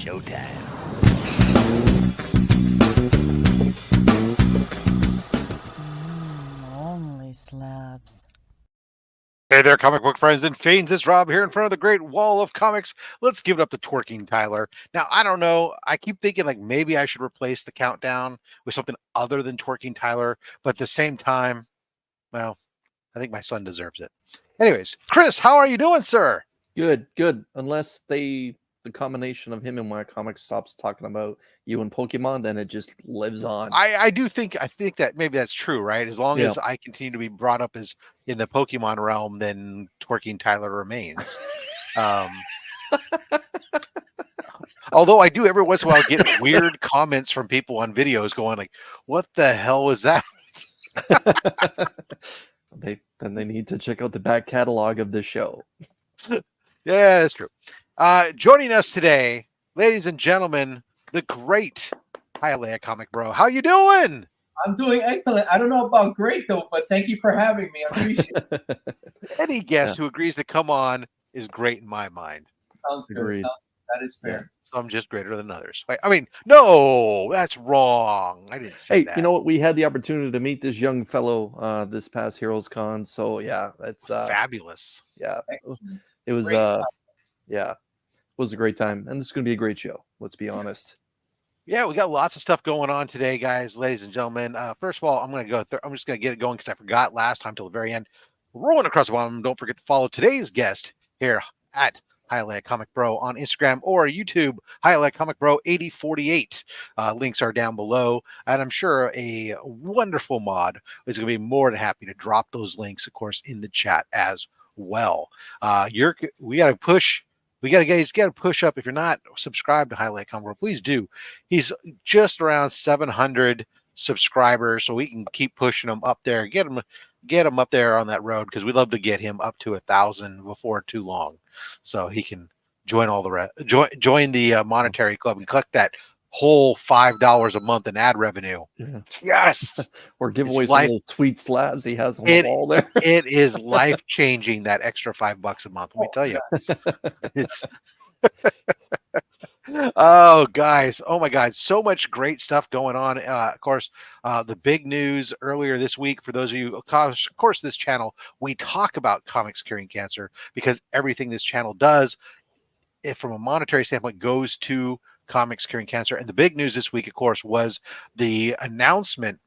showtime. Only slabs. Hey there, comic book friends and fiends. It's Rob here in front of the great wall of comics. Let's give it up to Twerking Tyler. Now, I don't know. I keep thinking like maybe I should replace the countdown with something other than Twerking Tyler. But at the same time, well, I think my son deserves it. Anyways, Chris, how are you doing, sir? Good. Unless the combination of him and my comic stops talking about you and Pokemon, then it just lives on. I think that maybe that's true, right? As long as I continue to be brought up as in the Pokemon realm, then Twerking Tyler remains. Although I do every once in a while get weird comments from people on videos going like, "What the hell was that?" They need to check out the back catalog of the show. Yeah, that's true. Joining us today, ladies and gentlemen, the great Hialeah Comic Bro. How you doing? I'm doing excellent. I don't know about great though, but thank you for having me. I appreciate it. Any guest who agrees to come on is great in my mind. Sounds good. Agreed. That is fair. Some just greater than others. I mean, no, that's wrong. I didn't say that. You know what? We had the opportunity to meet this young fellow this past Heroes Con. So yeah, that's fabulous. Yeah, Excellent. it was Great it was a great time, and it's going to be a great show. Let's be honest. Yeah, we got lots of stuff going on today, guys, ladies and gentlemen. First of all, I'm going to go. I'm just going to get it going because I forgot last time till the very end. Rolling across the bottom. Don't forget to follow today's guest here at Hialeah Comic Bro on Instagram or YouTube, Hialeah Comic Bro 8048. Links are down below, and I'm sure a wonderful mod is going to be more than happy to drop those links, of course, in the chat as well. We got to push. We got to push up. If you're not subscribed to Hialeah Comic Bro, please do. He's just around 700 subscribers, so we can keep pushing him up there. Get him up there on that road because we'd love to get him up to 1,000 before too long, so he can join all the rest. Join the monetary club and collect that whole $5 a month in ad revenue. Yeah. Yes, Or give away some little sweet slabs he has on the wall there. It is life changing. That extra $5 a month. Let me tell you, it's. Oh, guys. Oh, my God. So much great stuff going on. Of course, the big news earlier this week, for those of you, of course, this channel, we talk about comics curing cancer because everything this channel does, if from a monetary standpoint, goes to comics curing cancer. And the big news this week, of course, was the announcement.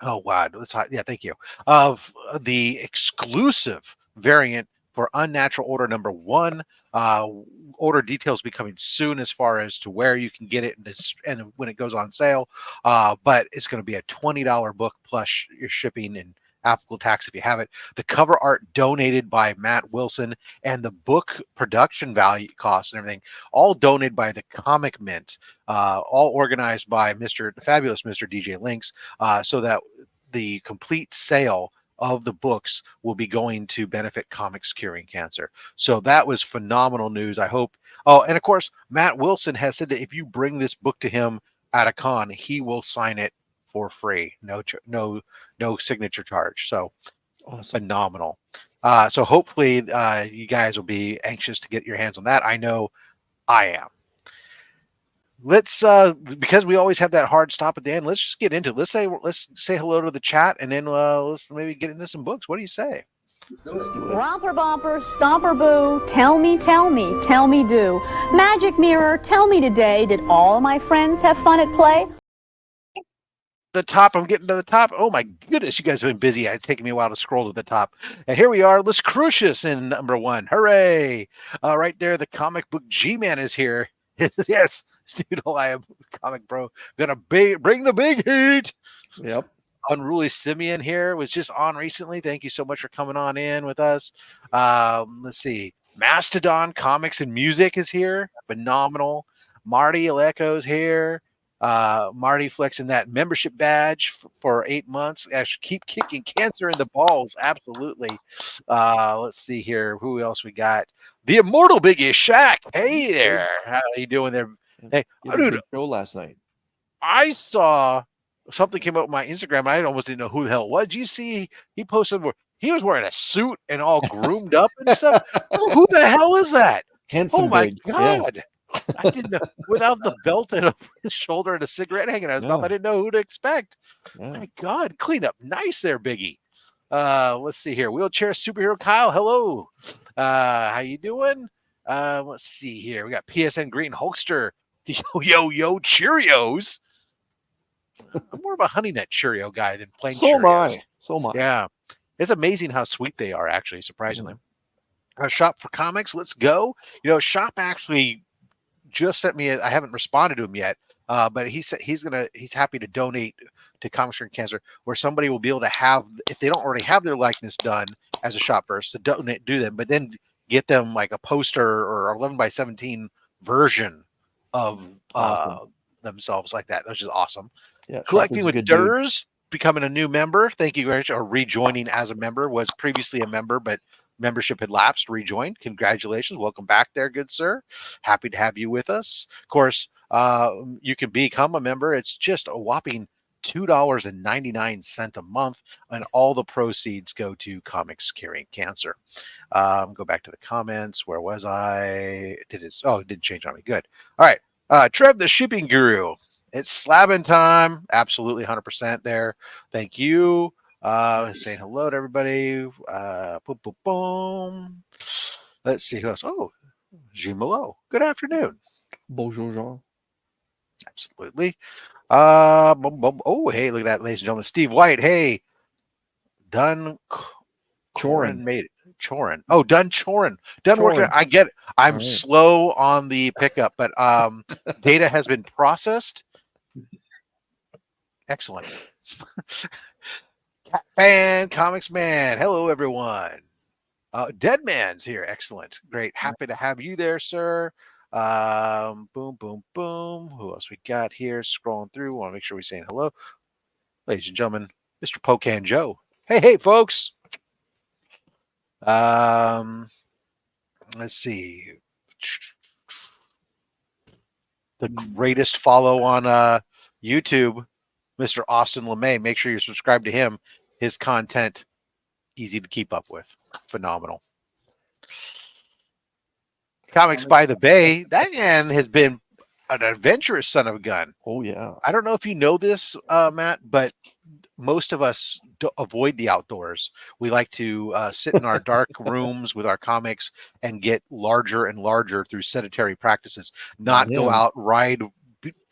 Oh, wow. Thank you. Of the exclusive variant for Unnatural Order #1. Order details be coming soon as far as to where you can get it and when it goes on sale. But it's going to be a $20 book plus your shipping and applicable tax if you have it. The cover art donated by Matt Wilson, and the book production value costs and everything all donated by the Comic Mint, all organized by the fabulous Mr. DJ Links, so that the complete sale of the books will be going to benefit comics curing cancer. So that was phenomenal news. I hope. Oh, and of course, Matt Wilson has said that if you bring this book to him at a con, he will sign it for free. No signature charge. So awesome. Phenomenal. So hopefully you guys will be anxious to get your hands on that. I know I am. Let's because we always have that hard stop at the end, let's just get into it. Let's say hello to the chat, and then let's maybe get into some books. What do you say? Let's do it. Romper bumper, stomper boo, tell me do. Magic mirror, tell me today, did all my friends have fun at play? The top, I'm getting to the top. Oh my goodness, you guys have been busy. It's taken me a while to scroll to the top. And here we are, Las Crucius in #1. Hooray! Right there, the comic book G-Man is here. Yes. I am Comic Bro. Gonna bring the big heat. Yep. Unruly Simeon here was just on recently. Thank you so much for coming on in with us. Let's see. Mastodon Comics and Music is here. Phenomenal. Marty Aleko's here. Marty flexing that membership badge for 8 months. Actually, keep kicking cancer in the balls. Absolutely. Let's see here. Who else we got? The immortal Biggie Shaq. Hey there. How are you doing there? Hey, dude, show last night. I saw something came up on my Instagram. I almost didn't know who the hell it was. Did you see he posted where he was wearing a suit and all groomed up and stuff? Who the hell is that? Handsome. Oh my Big. God. I didn't know, without the belt and a shoulder and a cigarette hanging out his mouth. I didn't know who to expect. My God, clean up nice there, Biggie. Let's see here. Wheelchair superhero Kyle, hello. How you doing? Let's see here. We got PSN Green Hulkster. Yo, Cheerios. I'm more of a Honey Nut Cheerio guy than plain Cheerios. So am I. Yeah. It's amazing how sweet they are, actually, surprisingly. Shop for Comics, let's go. Shop actually just sent me I haven't responded to him yet, but he said he's happy to donate to Comics Curing Cancer, where somebody will be able to have, if they don't already have their likeness done as a shop first, to donate, do them, but then get them like a poster or 11x17 version of themselves like that, which is awesome. Yeah, Collecting with Durs, becoming a new member. Thank you very much. Or rejoining as a member, was previously a member, but membership had lapsed, rejoined. Congratulations. Welcome back there, good sir. Happy to have you with us. Of course, you can become a member. It's just a whopping $2.99 a month, and all the proceeds go to Comics Curing Cancer. Go back to the comments. Where was I? It didn't change on me. Good. All right. Trev, the shipping guru. It's slabbing time. Absolutely 100% there. Thank you. Saying hello to everybody. Boom, boom, boom. Let's see who else. Oh, Jean Malo. Good afternoon. Bonjour, Jean. Absolutely. Oh, hey, look at that, ladies and gentlemen. Steve White. Hey, Dun Chorin made it. Chorin. Oh, Dun Chorin. Done working. I get it. I'm slow on the pickup, but data has been processed. Excellent. Cat fan, Comics Man. Hello, everyone. Dead Man's here. Excellent. Great. Happy to have you there, sir. Boom, boom, boom. Who else we got here? Scrolling through. Want to make sure we're saying hello. Ladies and gentlemen, Mr. Pocan Joe. Hey, folks. Let's see. The greatest follow on YouTube, Mr. Austin LeMay. Make sure you're subscribed to him. His content, easy to keep up with. Phenomenal. Comics by the Bay. That man has been an adventurous son of a gun. Oh, yeah. I don't know if you know this, Matt, but most of us avoid the outdoors. We like to sit in our dark rooms with our comics and get larger and larger through sedentary practices, not go out, ride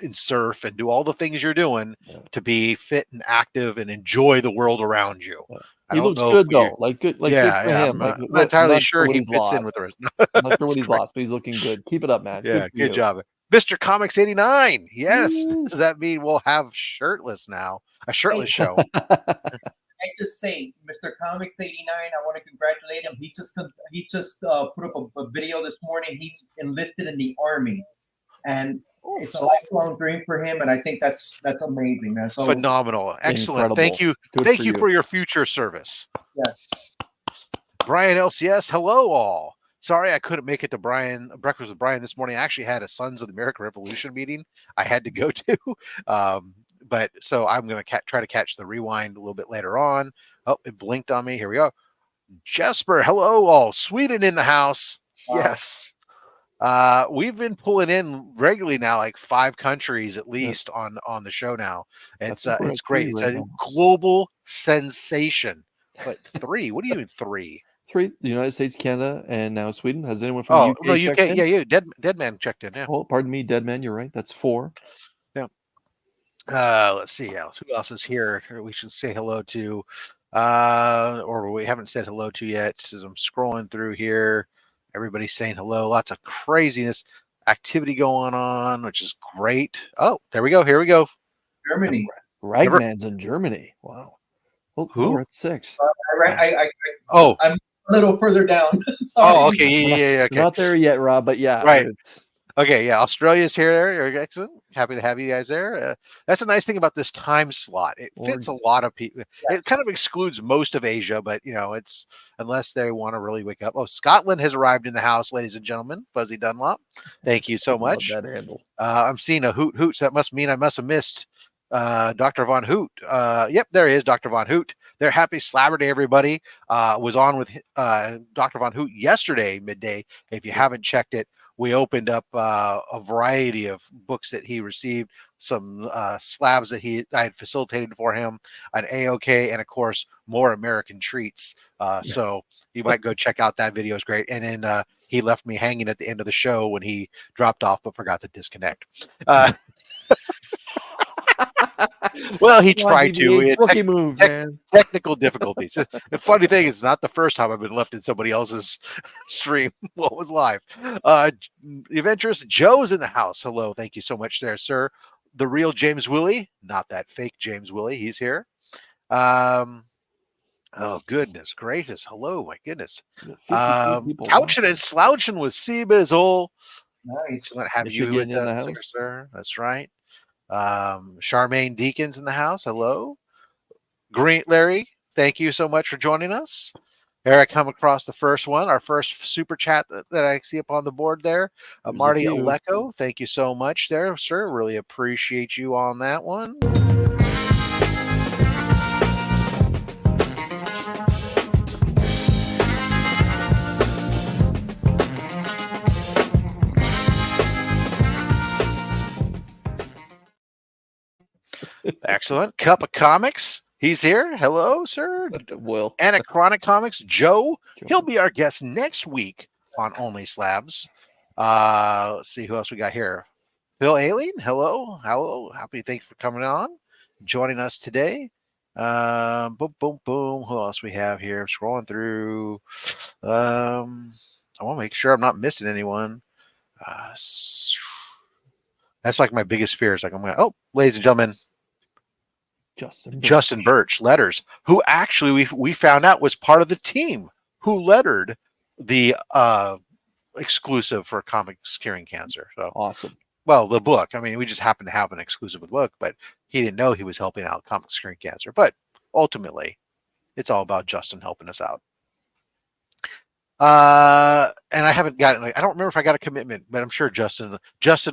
and surf and do all the things you're doing to be fit and active and enjoy the world around you. He looks good though, good for him. I'm not entirely sure he fits in with the rest. I'm not sure what he's lost, but he's looking good. Keep it up, man. Yeah, good job. Mr. Comics 89. Yes. Does that mean we'll have shirtless now? A shirtless show. I just say, Mr. Comics 89, I want to congratulate him. He just put up a video this morning. He's enlisted in the Army, and it's a lifelong dream for him. And I think that's amazing. That's phenomenal. Excellent. Incredible. Thank you. Thank you for your future service. Yes. Brian LCS. Hello, all. Sorry, I couldn't make it to Breakfast with Brian this morning. I actually had a Sons of the American Revolution meeting I had to go to. But so I'm going to try to catch the rewind a little bit later on. Oh, it blinked on me. Here we go. Jesper, hello all. Sweden in the house. Wow. Yes. We've been pulling in regularly now, like 5 countries at least on the show now. It's great. It's a global sensation. But 3? What do you mean 3? 3, the United States, Canada, and now Sweden. Has anyone from the UK? No, UK. Yeah, Dead Man checked in. Yeah. Oh, pardon me, Dead Man. You're right. That's 4. Yeah. Let's see. Who else is here? We should say hello to, or we haven't said hello to yet. As I'm scrolling through here, everybody's saying hello. Lots of craziness, activity going on, which is great. Oh, there we go. Here we go. Germany. Ragman's in Germany. Wow. Oh, who? We're at 6. I'm a little further down. Oh, okay. Yeah. Okay. Not there yet, Rob, but yeah. Right. Okay, yeah. Australia's here. There. Excellent. Happy to have you guys there. That's a nice thing about this time slot. It fits a lot of people. Yes. It kind of excludes most of Asia, but it's unless they want to really wake up. Oh, Scotland has arrived in the house, ladies and gentlemen. Fuzzy Dunlop. Thank you so much. Love that handle. I'm seeing a hoots. That must mean I must have missed Dr. Von Hoot. Yep, there he is, Dr. Von Hoot. They're happy Slabber Day, everybody. Was on with Dr. Von Hoot yesterday midday. If you haven't checked it, we opened up a variety of books that he received, some slabs that I had facilitated for him, an AOK, and of course more American treats. So you might go check out that video; it's great. And then he left me hanging at the end of the show when he dropped off, but forgot to disconnect. Well, he tried to. Rookie move, man. Technical difficulties. The funny thing is, it's not the first time I've been left in somebody else's stream. What was live? Adventurous Joe's in the house. Hello, thank you so much, there, sir. The real James Willie, not that fake James Willie. He's here. Oh goodness gracious! Hello, my goodness. Couching and slouching with Seabizzle. Nice. Excellent have you with us, sir. That's right. Charmaine Deacons in the house. Hello. Green Larry, thank you so much for joining us. Here I come across the first one, our first super chat that I see up on the board there. Marty Aleko, thank you so much there, sir. Really appreciate you on that one. Excellent. Cup of Comics. He's here. Hello, sir. Will. Anachronic Comics. Joe. He'll be our guest next week on OnlySlabs. Let's see who else we got here. Phil Alien. Hello. Hello. Happy. Thanks for coming on, joining us today. Boom, boom, boom. Who else we have here? Scrolling through. I want to make sure I'm not missing anyone. That's like my biggest fear. Is like, ladies and gentlemen, Justin Birch, Letters, who actually we found out was part of the team who lettered the exclusive for Comics Curing Cancer. So awesome. Well, the book. I mean, we just happened to have an exclusive with the book, but he didn't know he was helping out Comics Curing Cancer. But ultimately, it's all about Justin helping us out. And I haven't gotten, I don't remember if I got a commitment, but I'm sure Justin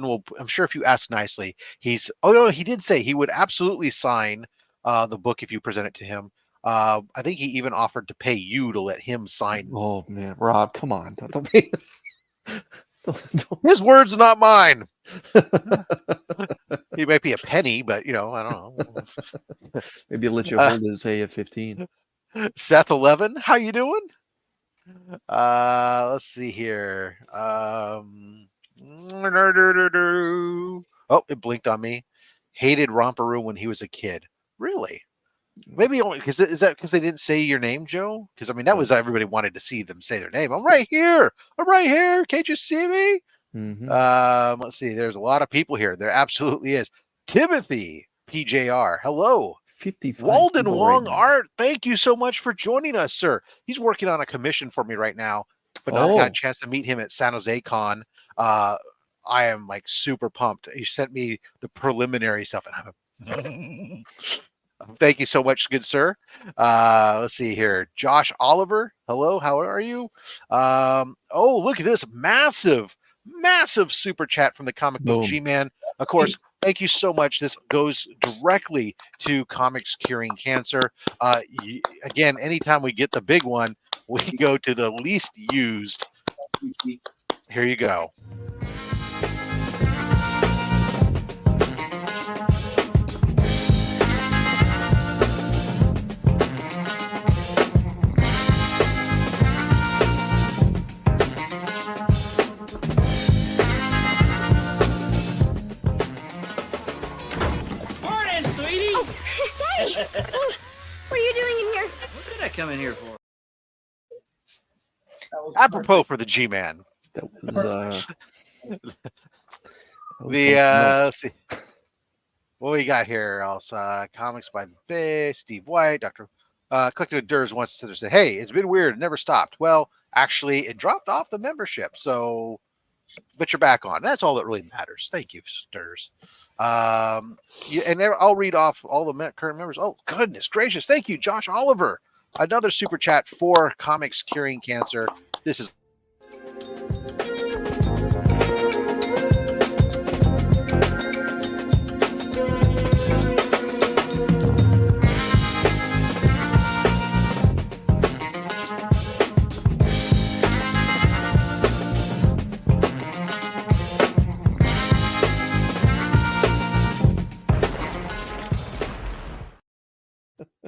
will, I'm sure if you ask nicely, he did say he would absolutely sign the book if you present it to him. I think he even offered to pay you to let him sign. Oh man, Rob, come on. Don't His words, not mine. He might be a penny, but I don't know. Maybe let you hold his AF-15. Seth 11, how you doing? Let's see here. Oh, it blinked on me. Hated Romperoo when he was a kid. Really? Maybe only because they didn't say your name, Joe? Because I mean that was everybody wanted to see them say their name. I'm right here. Can't you see me? Mm-hmm. Let's see. There's a lot of people here. There absolutely is. Timothy PJR. Hello. 55 Walden Wong Art, thank you so much for joining us, sir. He's working on a commission for me right now, but not got a chance to meet him at San Jose Con. I am like super pumped. He sent me the preliminary stuff, and thank you so much, good sir. Let's see here. Josh Oliver, hello, how are you? Look at this massive super chat from the Comic Book G-Man. Of course, thank you so much. This goes directly to Comics Curing Cancer. Again, anytime we get the big one, we go to the least used. Here you go. What are you doing in here? What did I come in here for? Apropos for the G-Man. That was let's see. What we got here else? Comics by the Bay, Steve White, Dr. Collective Durs wants to say, hey, it's been weird, it never stopped. Well, actually, it dropped off the membership, so but you're back on. That's all that really matters. Thank you, Durs. And I'll read off all the current members. Oh, goodness gracious. Thank you, Josh Oliver. Another super chat for Comics Curing Cancer. This is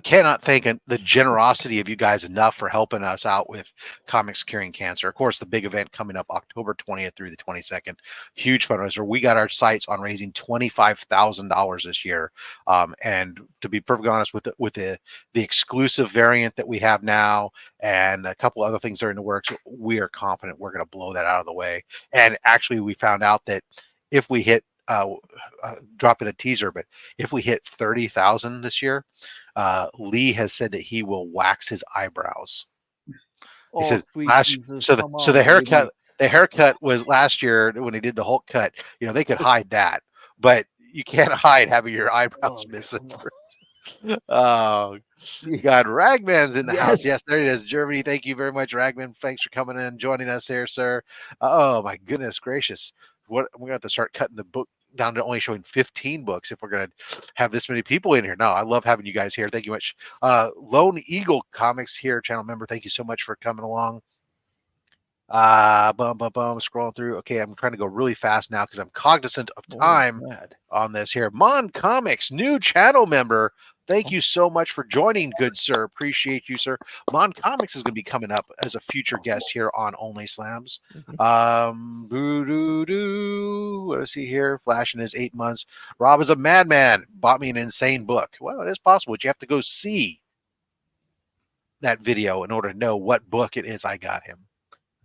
cannot thank the generosity of you guys enough for helping us out with Comics Curing Cancer. Of course, the big event coming up October 20th through the 22nd. Huge fundraiser. We got our sights on raising $25,000 this year. And to be perfectly honest, with the exclusive variant that we have now and a couple other things that are in the works, we are confident we're going to blow that out of the way. And actually, we found out that if we hit drop in a teaser, but if we hit 30,000 this year, Lee has said that he will wax his eyebrows. He said the haircut was last year when he did the Hulk cut. You know, they could hide that, but you can't hide having your eyebrows missing. Oh God, Ragman's in the house. Yes, there it is. Germany, thank you very much, Ragman. Thanks for coming in and joining us here, sir. Oh my goodness gracious. We're gonna have to start cutting the book down to only showing 15 books if we're gonna have this many people in here. No, I love having you guys here. Thank you much. Lone Eagle Comics here, channel member. Thank you so much for coming along. Scrolling through. Okay, I'm trying to go really fast now because I'm cognizant of time on this here. Mon Comics, new channel member. Thank you so much for joining, good sir. Appreciate you, sir. Mon Comics is going to be coming up as a future guest here on OnlySlabs. What is he here? Flash in his 8 months. Rob is a madman. Bought me an insane book. Well, it is possible, but you have to go see that video in order to know what book it is I got him.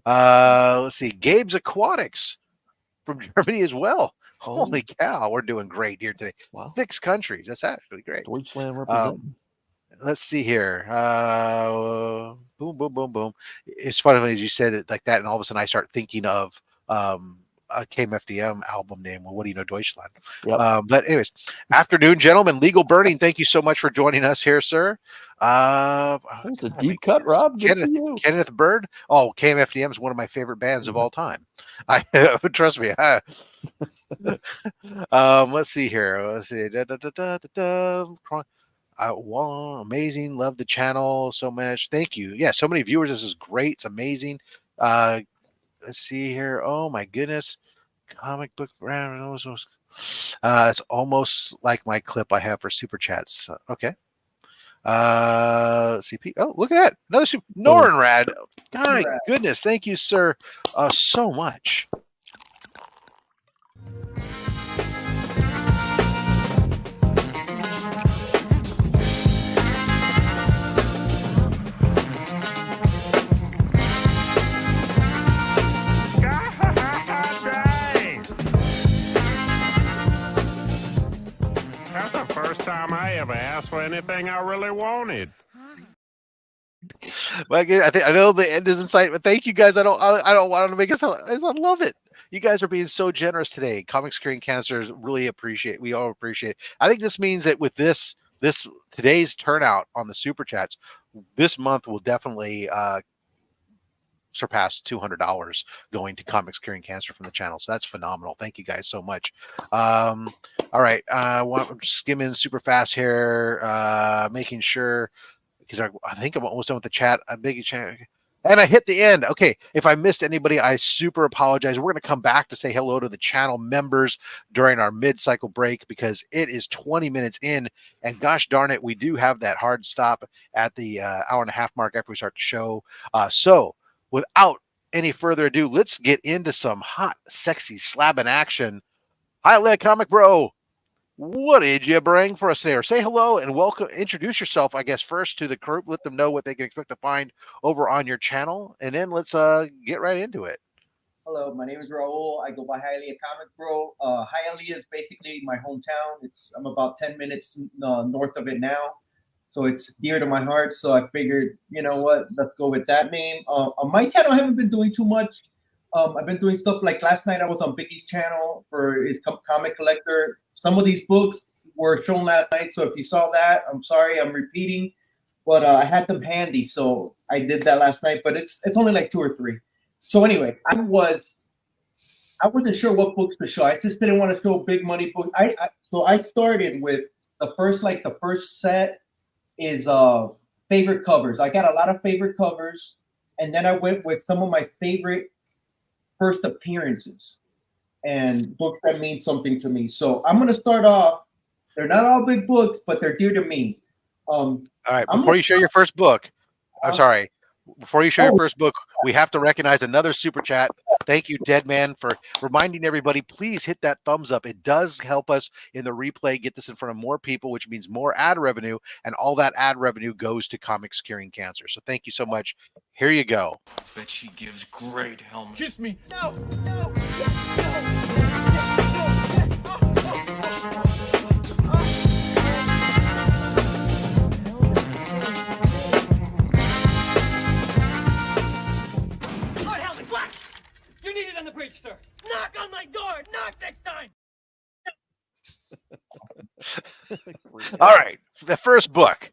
Let's see. Gabe's Aquatics from Germany as well. Holy cow, we're doing great here today. Wow. 6 countries. That's actually great. Deutschland representing. Let's see here. Boom, boom, boom, boom. It's funny when you said it like that, and all of a sudden I start thinking of a KMFDM album name. Well, what do you know, Deutschland? Yep. But anyways, afternoon, gentlemen. Legal Burning, thank you so much for joining us here, sir. That was a deep cut, Rob. Kenneth Bird. Oh, KMFDM is one of my favorite bands of all time. Trust me. Let's see here. Let's see. Wow, amazing. Love the channel so much. Thank you. Yeah, so many viewers. This is great. It's amazing. Let's see here. Oh my goodness. Comic book brand. It's almost like my clip I have for super chats. Okay. CP. Oh, look at that. Another super Norenrad. My goodness. Thank you, sir, so much. That's the first time I ever asked for anything I really wanted. Well, I know the end is in sight, but thank you guys. I don't want to make us. I love it. You guys are being so generous today. Comics Curing Cancer really appreciate. We all appreciate it. I think this means that with this today's turnout on the super chats, this month will definitely surpass $200 going to Comics Curing Cancer from the channel. So that's phenomenal. Thank you guys so much. All right, I'm skimming super fast here, making sure because I think I'm almost done with the chat. I'm making chat. And I hit the end. Okay, if I missed anybody, I super apologize. We're going to come back to say hello to the channel members during our mid-cycle break because it is 20 minutes in. And gosh darn it, we do have that hard stop at the hour and a half mark after we start the show. So without any further ado, let's get into some hot, sexy slabbing action. Hi, Lead Comic Bro. What did you bring for us there? Say hello and welcome. Introduce yourself, I guess, first to the group. Let them know what they can expect to find over on your channel. And then let's get right into it. Hello, my name is Raul. I go by Hialeah Comic Bro. Hialeah is basically my hometown. I'm about 10 minutes north of it now. So it's dear to my heart. So I figured, you know what, let's go with that name. On my channel, I haven't been doing too much. I've been doing stuff like last night I was on Biggie's channel for his comic collector. Some of these books were shown last night. So if you saw that, I'm sorry, I'm repeating. But I had them handy. So I did that last night. But it's only like 2 or 3. So anyway, I wasn't sure what books to show. I just didn't want to show big money books. So I started with the first set is favorite covers. I got a lot of favorite covers, and then I went with some of my favorite first appearances and books that mean something to me. So I'm gonna start off. They're not all big books, but they're dear to me. All right. I'm Before you share your first book, I'm sorry. Before you share your first book, we have to recognize another super chat. Thank you, Dead Man, for reminding everybody. Please hit that thumbs up. It does help us in the replay, get this in front of more people, which means more ad revenue, and all that ad revenue goes to Comics Curing Cancer. So thank you so much. Here you go. Bet she gives great helmet. Kiss me. No, no, no. Lord help me, Black! You need it on the bridge, sir. Knock on my door. Knock next time. All right. The first book.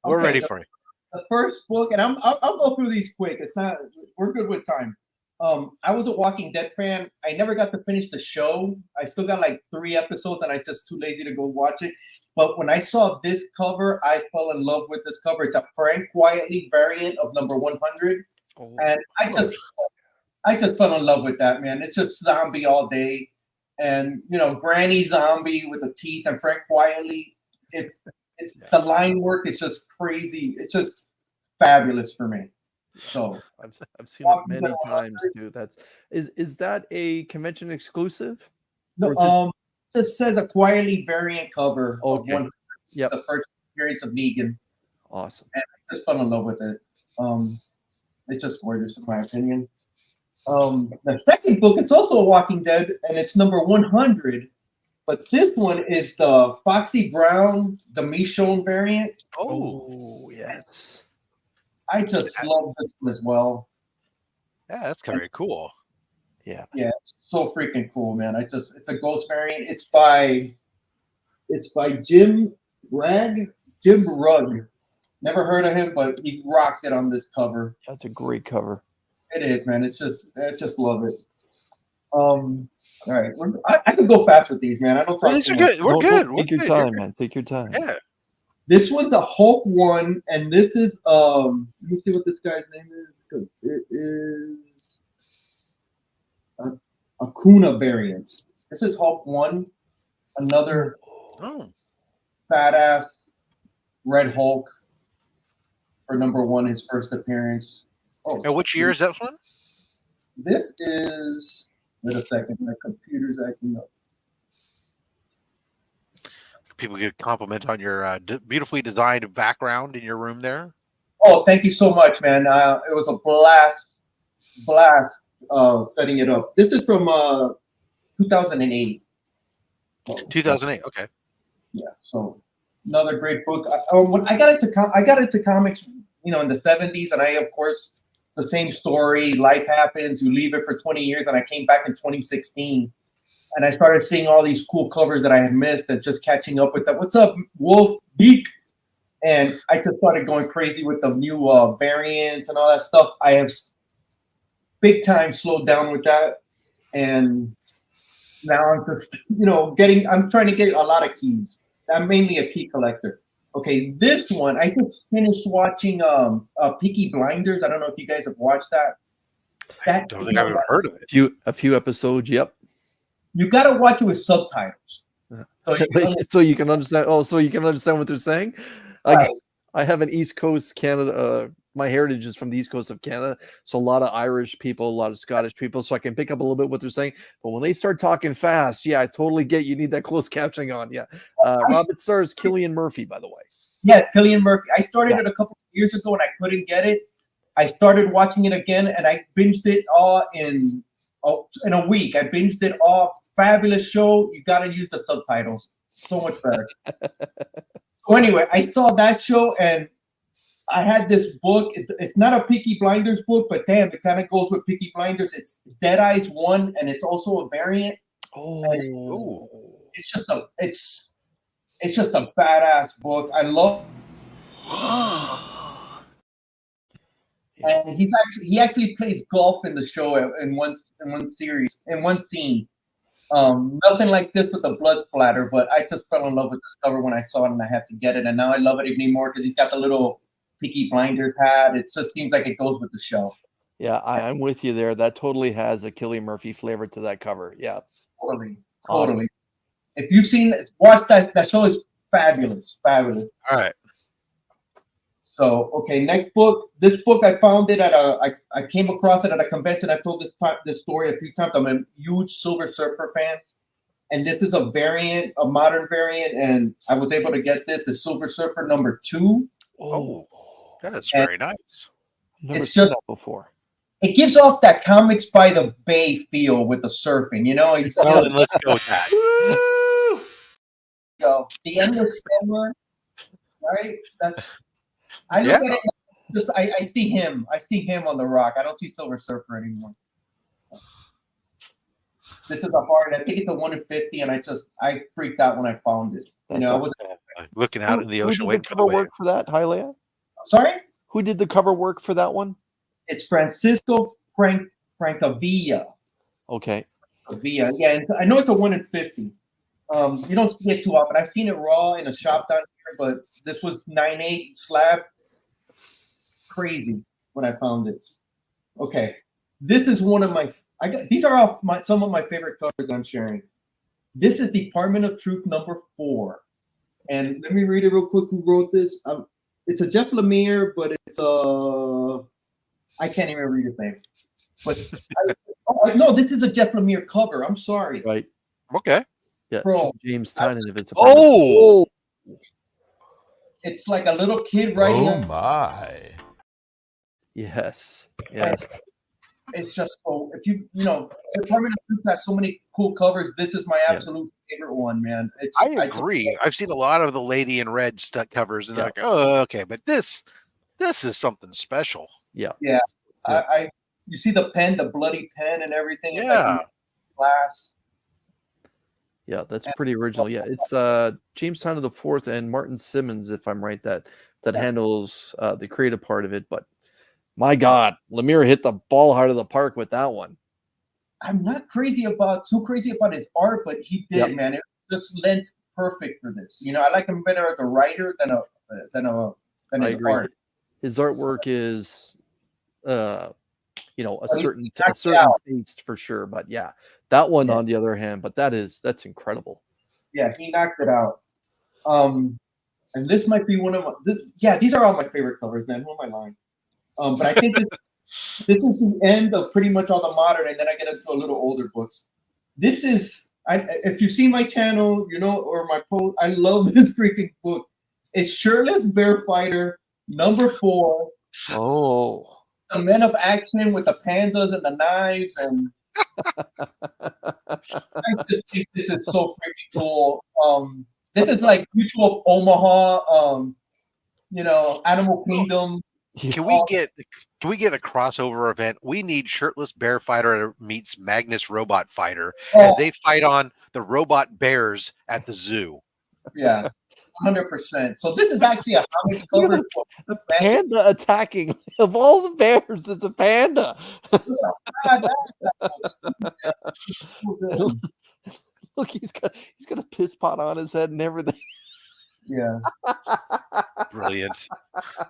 We're Okay, ready for you. The first book, and I'll go through these quick. It's not, we're good with time. I was a Walking Dead fan. I never got to finish the show. I still got like 3 episodes, and I just too lazy to go watch it. But when I saw this cover, I fell in love with this cover. It's a Frank Quietly variant of number 100, and I just fell in love with that, man. It's just zombie all day, and you know, Granny Zombie with the teeth, and Frank Quietly. It's the line work is just crazy. It's just fabulous for me. So I've seen it many times too. Is that a convention exclusive? no, just says a Quietly variant cover of Okay. one. Yep. The first appearance of Negan, Awesome. and I just fell in love with it. It's just gorgeous in my opinion. The second book, it's also a Walking Dead, and it's number 100. But this one is the Foxy Brown, the Michonne variant. Oh yes. I just love this one as well. Yeah, that's very cool. Yeah. Yeah, it's so freaking cool, man. It's a ghost variant. It's by Jim Rugg. Never heard of him, but he rocked it on this cover. That's a great cover. It is, man. I just love it. All right, I could go fast with these, man. I don't talk These too are much. good. We're good. Take your time, man. Take your time. Yeah. This one's a Hulk one, and this is let me see what this guy's name is, because it is a Kuna variant. This is Hulk 1, another badass Red Hulk for number 1, his first appearance. Oh, And which year is that one? this is. Wait a second, my computer's acting up. People could compliment on your beautifully designed background in your room there. Oh, thank you so much, man. It was a blast setting it up. This is from 2008. 2008. Okay. Yeah, so another great book. When I got into comics, you know, in the 70s, and I, of course, the same story. Life happens. You leave it for 20 years, and I came back in 2016, and I started seeing all these cool covers that I had missed, and just catching up with that. What's up, Wolf Beak? And I just started going crazy with the new variants and all that stuff. I have big time slowed down with that, and now I'm just, you know, I'm trying to get a lot of keys. I'm mainly a key collector. Okay, this one, I just finished watching Peaky Blinders. I don't know if you guys have watched that. I don't think I've ever heard of it. A few episodes, yep. You got to watch it with subtitles. So you can understand. Oh, so you can understand what they're saying. Right. I have an East Coast Canada. My heritage is from the East Coast of Canada, so a lot of Irish people, a lot of Scottish people, so I can pick up a little bit what they're saying. But when they start talking fast, yeah, I totally get you need that closed captioning on. Yeah, Robert stars Cillian Murphy, by the way. Yes, Cillian Murphy. I started it a couple of years ago and I couldn't get it. I started watching it again and I binged it all in a week. I binged it all. Fabulous show. You got to use the subtitles. So much better. So anyway, I saw that show and I had this book. It's not a Peaky Blinders book, but damn, it kind of goes with Peaky Blinders. It's Dead Eyes 1, and it's also a variant. Oh, it's just a badass book. I love. And he actually plays golf in the show in one series, in one scene. Nothing like this with the blood splatter, but I just fell in love with this cover when I saw it and I had to get it, and now I love it even more because he's got the little Peaky Blinders hat. It just seems like it goes with the show. Yeah, I'm with you there. That totally has a Cillian Murphy flavor to that cover. Yeah, totally. Awesome. If you've seen it, watch that. That show is fabulous. All right. So okay, next book. This book I found it at I came across it at a convention. I've told this story a few times. I'm a huge Silver Surfer fan, and this is a variant, a modern variant, and I was able to get this, the Silver Surfer #2. Oh, that's very nice. Never It's seen just- that before. It gives off that Comics by the Bay feel with the surfing. You know, it's, Well, then let's go with that. the endless summer, right? That's I look Yeah. at it. Just I see him. I see him on the Rock. I don't see Silver Surfer anymore. This is a hard. I think it's a 1 in 50, and I freaked out when I found it. That's I all. was Looking out in the Who ocean, did waiting the for the cover wave. work for that, Hialeah? sorry. Who did the cover work for that one? It's Francisco Francavilla. Okay. Villa. Yeah, and I know it's a 1 in 50. You don't see it too often. I've seen it raw in a shop down here, but this was 9.8 slab. Crazy when I found it. Okay, this is one of my. These are all some of my favorite covers I'm sharing. This is Department of Truth #4, and let me read it real quick. Who wrote this? It's a Jeff Lemire, but it's I can't even read his name. But no, this is a Jeff Lemire cover. I'm sorry. Right. Okay. Yeah. Bro, James Tynan of his Oh, it's like a little kid writing. Oh my. Yes. Yes. It's just so if you Department of Truth has so many cool covers. This is my absolute favorite one, man. I agree. I've seen a lot of the Lady in Red stuck covers, and Yeah. they're like, oh, okay, but this is something special. Yeah. Yeah. You see the pen, the bloody pen, and everything. It's Yeah. like glass. Yeah, that's pretty original. Yeah, it's James Tynan IV and Martin Simmons, if I'm right, that handles the creative part of it. But my God, Lemire hit the ball hard of the park with that one. I'm not too crazy about his art, but he did, man. It just lent perfect for this. I like him better as a writer than I his agree. art. His artwork is a certain knocked it out. taste for sure. But yeah, that one on the other hand, but that's incredible. Yeah, he knocked it out. And this might be one of these are all my favorite covers, man. Who am I lying? But I think this is the end of pretty much all the modern, and then I get into a little older books. This is if you see my channel, or my post, I love this freaking book. It's Shirtless Bear Fighter #4. Oh. The Men of Action with the pandas and the knives, and I just think this is so freaking cool. This is like Mutual of Omaha, Animal Kingdom. Can we get a crossover event? We need Shirtless Bear Fighter meets Magnus Robot Fighter as they fight on the robot bears at the zoo. Yeah, 100%. So this is actually a comic cover. A panda attacking of all the bears. It's a panda. Look, he's got a piss pot on his head and everything. Yeah, Brilliant.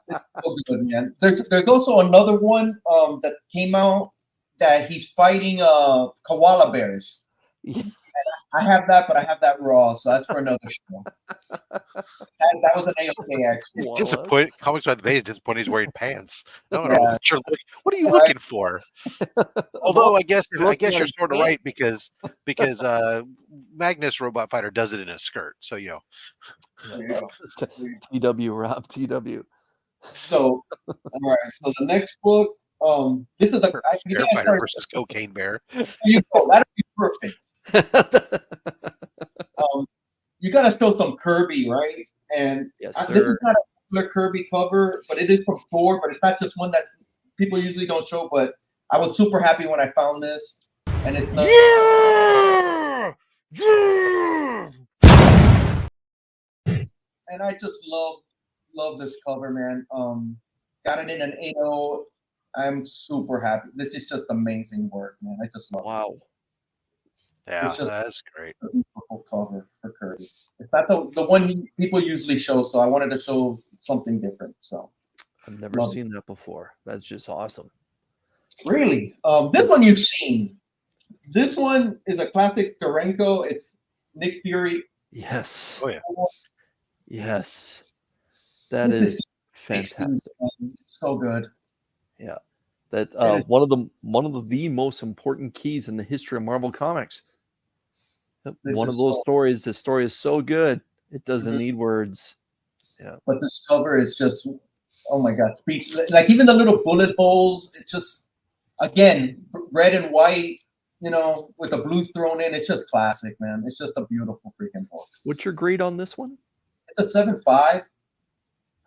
it's so good, man. There's also another one that came out that he's fighting koala bears. Yeah. I have that, but I have that raw, so that's for another show. That was an A-OK actually. Disappointed. Comics by the Bay is disappointed he's wearing pants. No, Yeah. what are you looking for? Although I guess you're sort of right because Magnus Robot Fighter does it in a skirt. So TW Rob TW. So all right. So the next book, this is Bear Fighter versus Cocaine Bear. That'd be perfect. You got to show some Kirby, right? And Yes, this sir. is not a regular Kirby cover, but it is from Thor. But it's not just one that people usually don't show. But I was super happy when I found this, and it's not. And I just love this cover, man. Got it in an 8.0. I'm super happy. This is just amazing work, man. I just love it. Wow. Yeah, It's just- that's great. A beautiful cover for Kirby. It's not the one people usually show, so I wanted to show something different. So I've never Love seen that before. That's just awesome. really, this one you've seen. This one is a classic Steranko. It's Nick Fury. Yes. Oh yeah. Yes. That This is is fantastic. So good. Yeah, that It is- one of the most important keys in the history of Marvel Comics. This One of is those so- stories. The story is so good it doesn't Mhm. need words. But this cover is just, oh my God, speaks. Like even the little bullet holes, it's just, again, red and white, you know, with the blues thrown in. It's just classic, man. It's just a beautiful freaking book. What's your grade on this one? It's a 7.5.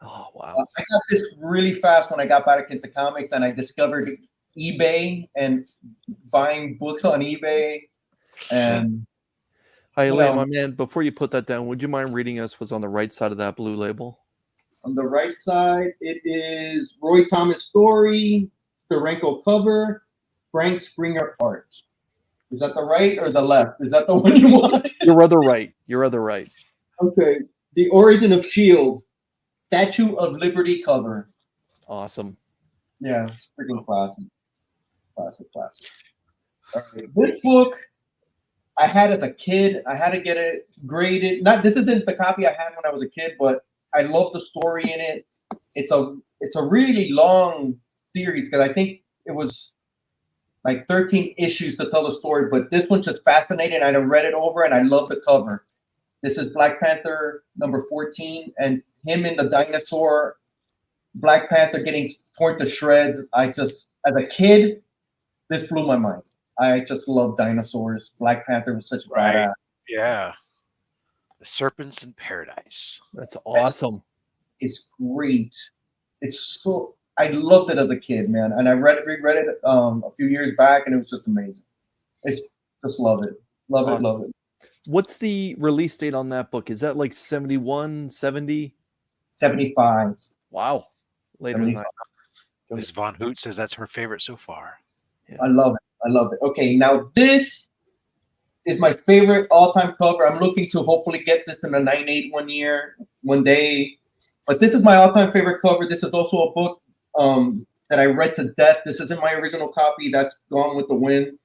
Oh wow! I got this really fast when I got back into comics, and I discovered eBay and buying books on eBay. And Hi, you Elaine, know- my man. Before you put that down, would you mind reading us what's on the right side of that blue label? on the right side, it is Roy Thomas story, Steranko cover, Frank Springer art. Is that the right or the left? Is that the one you want? Your other right. Your other right. Okay. The Origin of S.H.I.E.L.D. Statue of Liberty cover. Awesome. Yeah, it's freaking classic. Classic. All right. This book I had as a kid. I had to get it graded. This isn't the copy I had when I was a kid, but I love the story in it. It's a really long series because I think it was like 13 issues to tell the story, but this one's just fascinating. I read it over and I love the cover. This is Black Panther number 14, and him in the dinosaur, Black Panther getting torn to shreds. As a kid, this blew my mind. I just love dinosaurs. Black Panther was such a badass. Yeah. The Serpents in Paradise. That's awesome. It's great. It's so, I loved it as a kid, man. And I reread it a few years back, and it was just amazing. It's just love it. Love it. What's the release date on that book? Is that like 71, 70? 75. Wow. Later than that. Ms. Von Hoot says that's her favorite so far. Yeah. I love it. Okay, now this is my favorite all-time cover. I'm looking to hopefully get this in a 9.8 one day. But this is my all-time favorite cover. This is also a book that I read to death. This isn't my original copy. That's Gone with the Wind.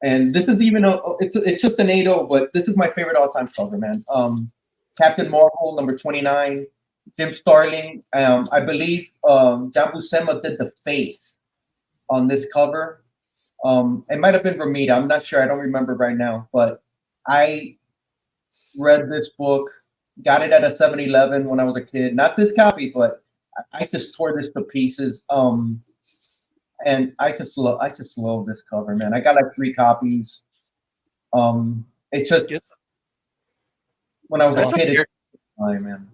And this is even it's just an 8.0, but this is my favorite all-time cover, man. Captain Marvel number 29, Jim Starlin. I believe John Buscema did the face on this cover. It might have been Romita. I'm not sure. I don't remember right now. But I read this book, got it at a 7-Eleven when I was a kid. Not this copy, but I just tore this to pieces. And I just love this cover, man. I got like 3 copies. It's just when I was a kid, man.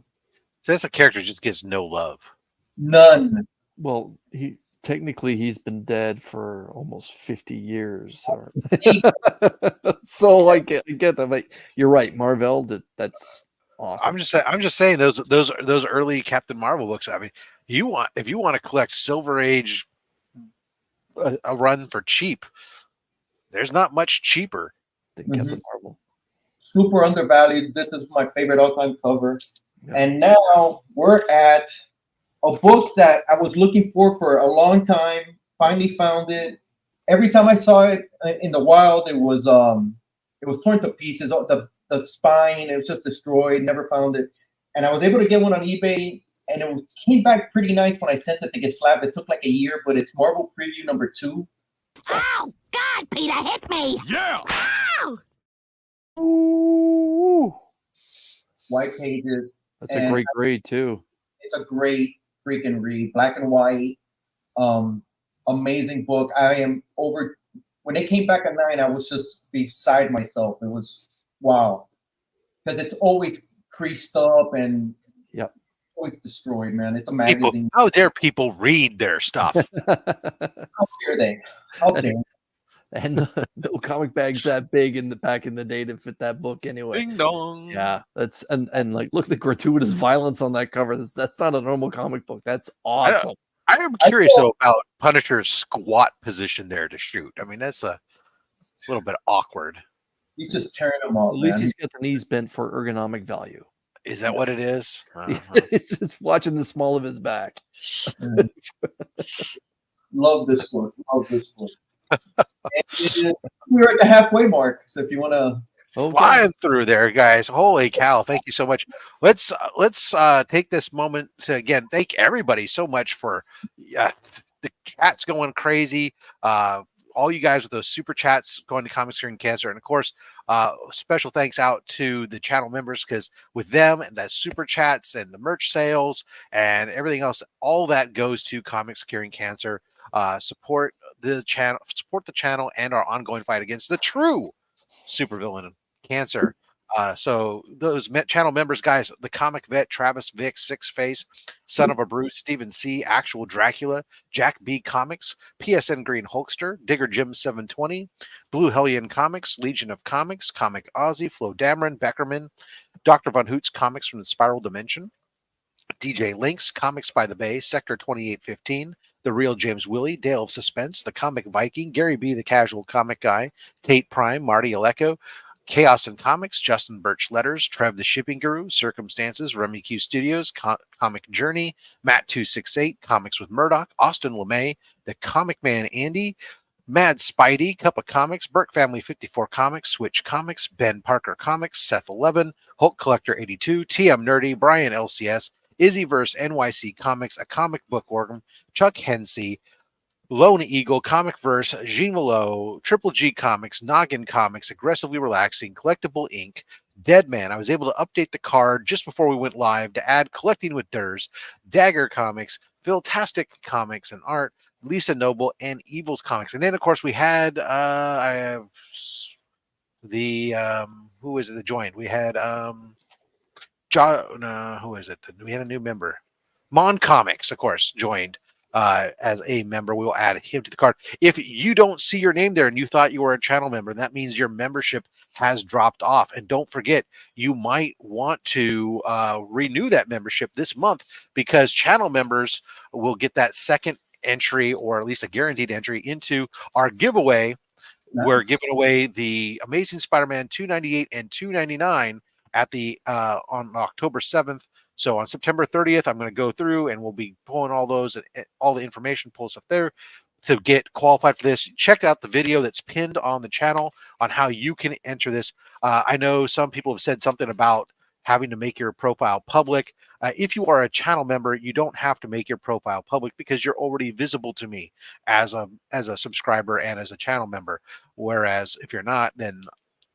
So that's a character that just gets no love. None. Well, he's been dead for almost 50 years. So I get that. But you're right, Marvel. That's awesome. I'm just saying those early Captain Marvel books. I mean, if you want to collect Silver Age a run for cheap, there's not much cheaper than Captain Marvel. Super undervalued. This is my favorite all-time cover. Yeah. And now we're at a book that I was looking for a long time. Finally found it. Every time I saw it in the wild, it was torn to pieces. The spine, it was just destroyed. Never found it. And I was able to get one on eBay, and it came back pretty nice when I sent it to get slabbed. It took like a year, but it's Marvel Preview number 2. Oh God, Peter hit me! Yeah. Ow! Ooh. White pages. That's a great grade too. It's a great freaking read. Black and white. Amazing book. When it came back at 9, I was just beside myself. It was wow. Because it's always creased up and always destroyed, man. It's a magazine. How dare people read their stuff? How dare they? How dare they? And no comic bags that big back in the day to fit that book anyway. Ding dong. Yeah, that's and like look at the gratuitous violence on that cover. That's not a normal comic book. That's awesome. I am curious about Punisher's squat position there to shoot. I mean, that's a little bit awkward. He's just tearing them off. At least he's got the knees bent for ergonomic value. Is that what it is? It's just watching the small of his back. Love this book. We're at the halfway mark, so if you want to flying through there, guys. Holy cow. Thank you so much. Let's take this moment to again thank everybody so much for the chat's going crazy. All you guys with those super chats going to Comics Curing Cancer. And of course, special thanks out to the channel members, because with them and that super chats and the merch sales and everything else, all that goes to Comics Curing Cancer. Support the channel and our ongoing fight against the true supervillain cancer. So those channel members, guys, the Comic Vet, Travis Vick, Six Face, Son of a Bruce, Stephen C, Actual Dracula, Jack B Comics, PSN Green Hulkster, Digger Jim 720, Blue Hellion Comics, Legion of Comics, Comic Ozzy, Flo Dameron, Beckerman, Dr. Von Hoots Comics from the Spiral Dimension, DJ Links, Comics by the Bay, Sector 2815, The Real James Willie, Dale of Suspense, The Comic Viking, Gary B, The Casual Comic Guy, Tate Prime, Marty Aleko, Chaos and Comics, Justin Birch Letters, Trev the Shipping Guru, Circumstances, Remy Q Studios, Comic Journey, Matt268, Comics with Murdoch, Austin LeMay, The Comic Man Andy, Mad Spidey, Cup of Comics, Burke Family 54 Comics, Switch Comics, Ben Parker Comics, Seth 11, Hulk Collector 82, TM Nerdy, Brian LCS, Izzyverse NYC Comics, A Comic Book Organ, Chuck Hensey, Lone Eagle, Comic Verse, Jean Malot, Triple G Comics, Noggin Comics, Aggressively Relaxing, Collectible Inc., Dead Man. I was able to update the card just before we went live to add Collecting with Durs, Dagger Comics, Philtastic Comics and Art, Lisa Noble, and Evils Comics. And then, of course, we had who is it that joined? We had who is it? We had a new member. Mon Comics, of course, joined as a member. We will add him to the card. If you don't see your name there and you thought you were a channel member, that means your membership has dropped off. And don't forget, you might want to renew that membership this month, because channel members will get that second entry, or at least a guaranteed entry, into our giveaway. Nice. We're giving away the Amazing Spider-Man 298 and 299 at the on October 7th. So on September 30th, I'm going to go through and we'll be pulling all those, all the information pulls up there to get qualified for this. Check out the video that's pinned on the channel on how you can enter this. I know some people have said something about having to make your profile public. If you are a channel member, you don't have to make your profile public, because you're already visible to me as a subscriber and as a channel member. Whereas if you're not, then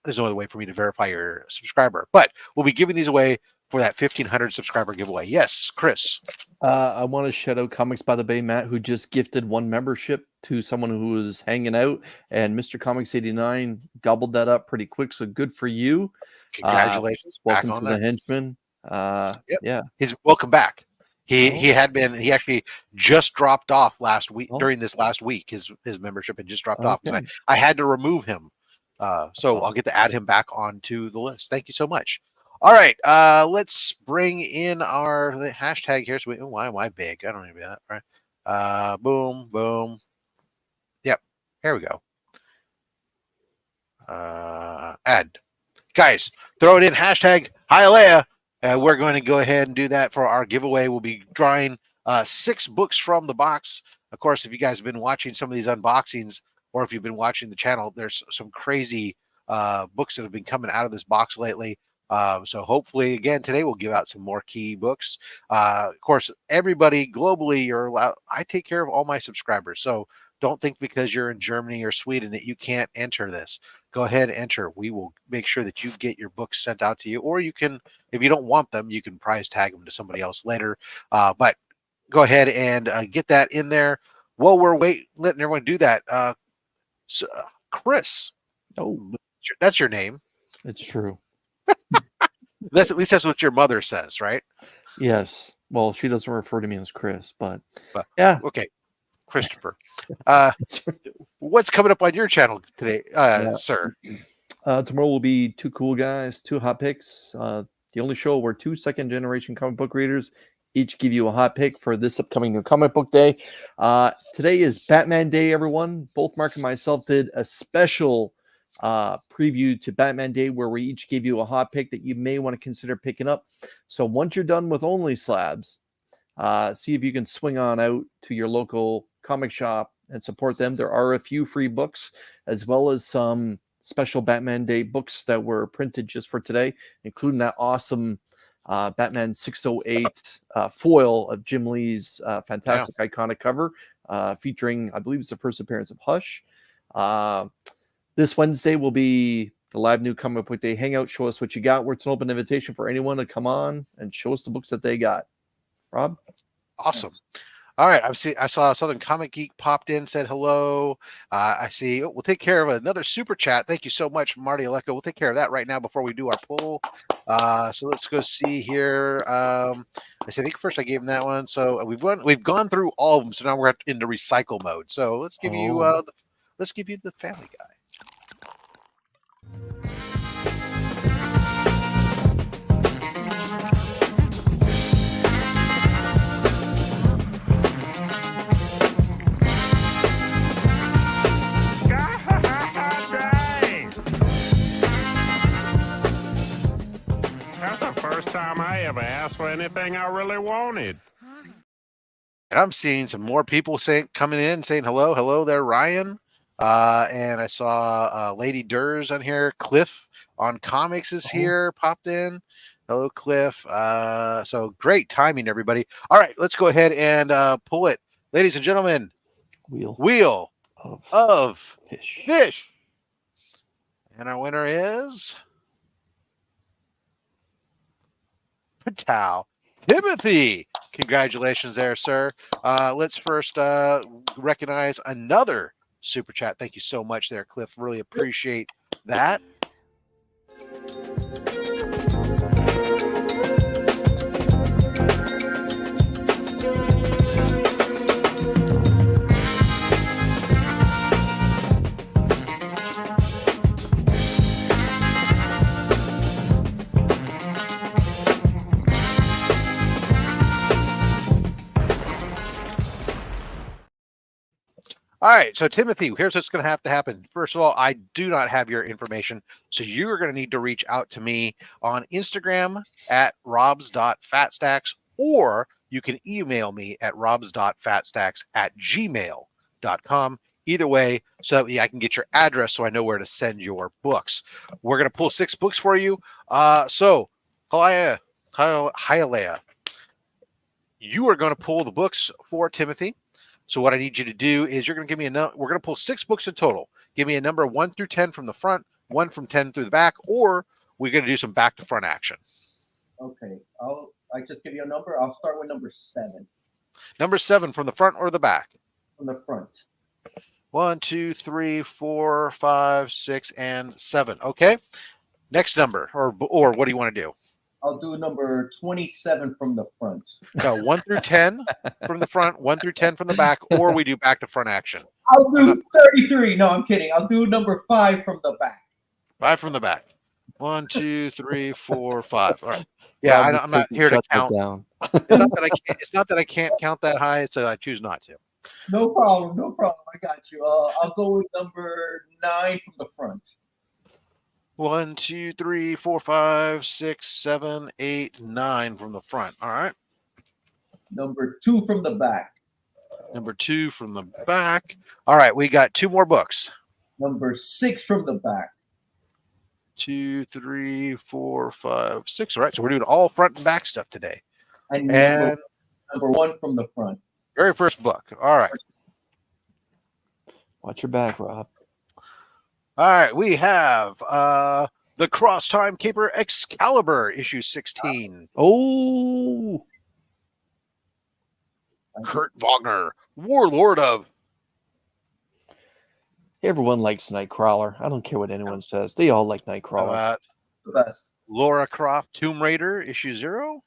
there's no other way for me to verify your subscriber. But we'll be giving these away for that 1,500 subscriber giveaway. Yes, Chris. I want to shout out Comics by the Bay, Matt, who just gifted one membership to someone who was hanging out, and Mr. Comics 89 gobbled that up pretty quick. So good for you. Congratulations. Welcome to the henchman. Yeah, he's welcome back. He actually just dropped off last week. During this last week, his membership had just dropped off. So I had to remove him. So I'll get to add him back onto the list. Thank you so much. All right, let's bring in the hashtag here. So why am I big? I don't even know that, right? Boom, boom. Yep, here we go. Add. Guys, throw it in, hashtag Hialeah. We're going to go ahead and do that for our giveaway. We'll be drawing 6 books from the box. Of course, if you guys have been watching some of these unboxings, or if you've been watching the channel, there's some crazy books that have been coming out of this box lately. So hopefully, again, today we'll give out some more key books. Of course, everybody globally, you're allowed. I take care of all my subscribers. So don't think because you're in Germany or Sweden that you can't enter this. Go ahead and enter. We will make sure that you get your books sent out to you, or you can, if you don't want them, you can prize tag them to somebody else later. But go ahead and get that in there. While we're letting everyone do that, Chris. Oh, that's your name. It's true. At least that's what your mother says, right? Yes. Well, she doesn't refer to me as Chris, but yeah. Okay, Christopher. What's coming up on your channel today, sir? Tomorrow will be 2 cool guys, 2 hot picks. The only show where 2 second-generation comic book readers each give you a hot pick for this upcoming New Comic Book Day. Today is Batman Day, everyone. Both Mark and myself did a special preview to Batman Day where we each gave you a hot pick that you may want to consider picking up. So once you're done with OnlySlabs, see if you can swing on out to your local comic shop and support them. There are a few free books, as well as some special Batman Day books that were printed just for today, including that awesome Batman 608 foil of Jim Lee's fantastic iconic cover, featuring, I believe it's the first appearance of Hush. This Wednesday will be the live new comic book day hangout. Show us what you got, where it's an open invitation for anyone to come on and show us the books that they got. Rob? Awesome. Yes. All right. I saw Southern Comic Geek popped in, said hello. I see. We'll take care of another super chat. Thank you so much, Marty Aleko. We'll take care of that right now before we do our poll. So let's go see here. I think first I gave him that one. So we've gone through all of them. So now we're into recycle mode. So let's give you the Family Guy. That's the first time I ever asked for anything I really wanted. And I'm seeing some more people coming in saying hello. Hello there, Ryan. And I saw Lady Durs on here. Cliff on Comics is here, popped in. Hello, Cliff. So great timing, everybody. All right, let's go ahead and pull it. Ladies and gentlemen, Wheel of Fish. And our winner is Patow Timothy. Congratulations there, sir. Let's first recognize another super chat. Thank you so much there, Cliff. Really appreciate that. All right, so Timothy, here's what's going to have to happen. First of all, I do not have your information, so you are going to need to reach out to me on Instagram at robs.fatstacks, or you can email me at robs.fatstacks@gmail.com. Either way, so that I can get your address so I know where to send your books. We're going to pull 6 books for you. So, Hialeah, you are going to pull the books for Timothy. So what I need you to do is you're going to give me we're going to pull 6 books in total. Give me a number 1 through 10 from the front, 1 from 10 through the back, or we're going to do some back to front action. Okay. I just give you a number. I'll start with number 7. Number 7 from the front or the back? From the front. 1, 2, 3, 4, 5, 6, and 7. Okay. Next number, or what do you want to do? I'll do number 27 from the front. No, 1 through 10 from the front, 1 through 10 from the back, or we do back to front action. I'll do 33. No, I'm kidding. I'll do number 5 from the back. 5 from the back. 1, 2, 3, 4, 5. All right. Yeah, I'm not here to count. It's not that I can't count that high. It's that I choose not to. No problem. No problem. I got you. I'll go with number 9 from the front. 1, 2, 3, 4, 5, 6, 7, 8, 9 from the front. All right. Number 2 from the back. Number 2 from the back. All right. We got 2 more books. Number 6 from the back. 2, 3, 4, 5, 6. All right. So we're doing all front and back stuff today. And number 1 from the front. Very first book. All right. Watch your back, Rob. All right, we have the Cross Time Caper Excalibur, issue 16. Oh, Kurt Wagner, Warlord of. Everyone likes Nightcrawler. I don't care what anyone says. They all like Nightcrawler. The best. Laura Croft, Tomb Raider, issue 0.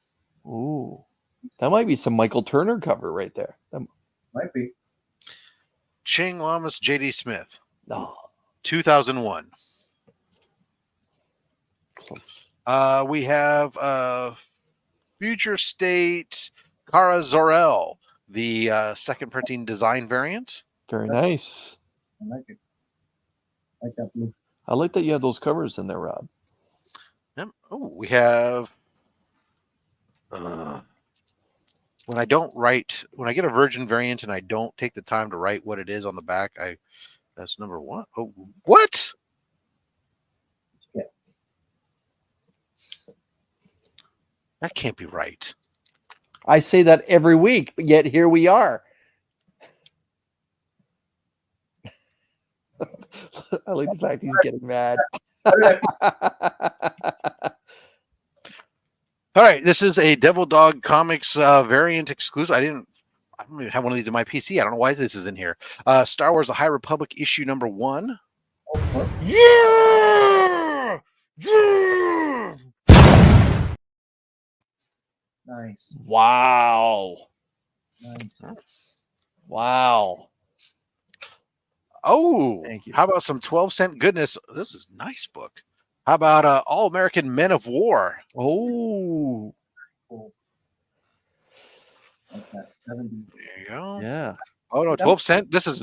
Ooh, that might be some Michael Turner cover right there. That might be. Ching Lamas, J.D. Smith. No. 2001. We have Future State Kara Zor-El, the second printing design variant. Very nice. I like it. I like that blue. I like that you have those covers in there, Rob. Yep. Oh, we have. When I get a Virgin variant and I don't take the time to write what it is on the back, that's number 1. Oh, what? can't be right. I say that every week, but yet here we are. I like the fact he's getting mad. All right, this is a Devil Dog Comics variant exclusive. I don't even have one of these in my PC. I don't know why this is in here. Star Wars: The High Republic issue number 1. Yeah! Yeah! Nice. Wow. Nice. Wow. Oh, Thank you. how about some 12-cent goodness? This is a nice book. How about All American Men of War? Oh. Cool. Like that 70s. There you go. Yeah. Oh no, 12-cent. This is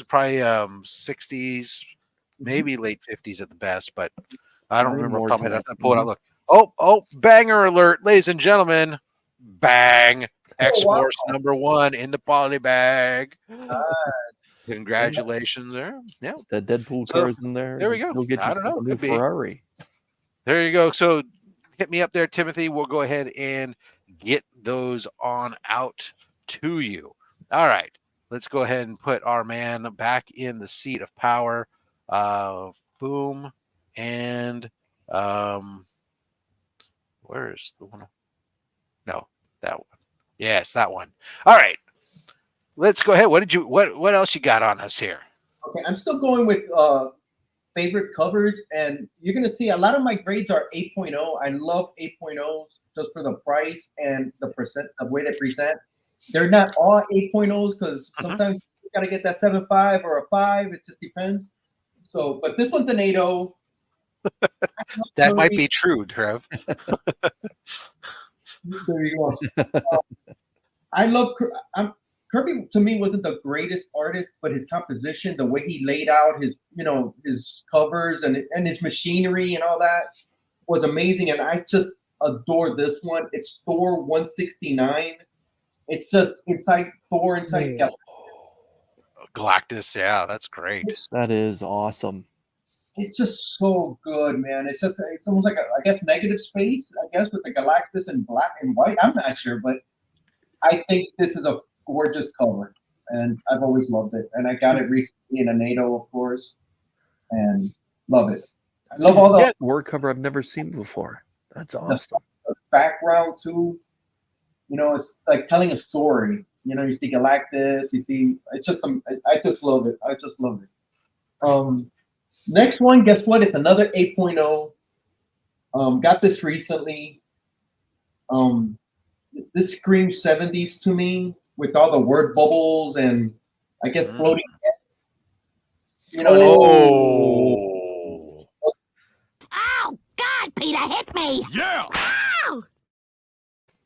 probably 60s, maybe late 50s at the best, but I don't remember off the top of my head. I pull it out. Look. Oh, banger alert, ladies and gentlemen. Bang. X-Force number 1 in the poly bag. Congratulations there. Yeah. The Deadpool car's in there. There we go. You'll get I don't know. a new Could be. Ferrari. There you go. So hit me up there, Timothy. We'll go ahead and get those on out to you. All right. Let's go ahead and put our man back in the seat of power. Boom. And where's the one? No, that one. Yes, that one. All right. Let's go ahead. What else you got on us here? Okay, I'm still going with favorite covers, and you're gonna see a lot of my grades are 8.0. I love 8.0s just for the price and the way they present. They're not all 8.0s because sometimes you gotta get that 7.5 or a 5. It just depends. So, but this one's an 8.0. That might be true, Trev. There you go. I love Kirby. To me, wasn't the greatest artist, but his composition, the way he laid out his covers and his machinery and all that was amazing. And I just adore this one. It's Thor 169. It's just inside Thor, inside Galactus. Yeah, that's great. That is awesome. It's just so good, man. It's almost like I guess negative space. I guess with the Galactus in black and white. I'm not sure, but I think this is a gorgeous cover, and I've always loved it. And I got it recently in a NATO, of course, and love it. I love all the word cover I've never seen before. That's awesome. The background too. It's like telling a story. You see Galactus. You see, it's just I just love it. I just love it. Next one, guess what? It's another 8.0. Got this recently. This screams 70s to me with all the word bubbles and I guess floating heads. Oh, God, Peter hit me. Yeah. Ow!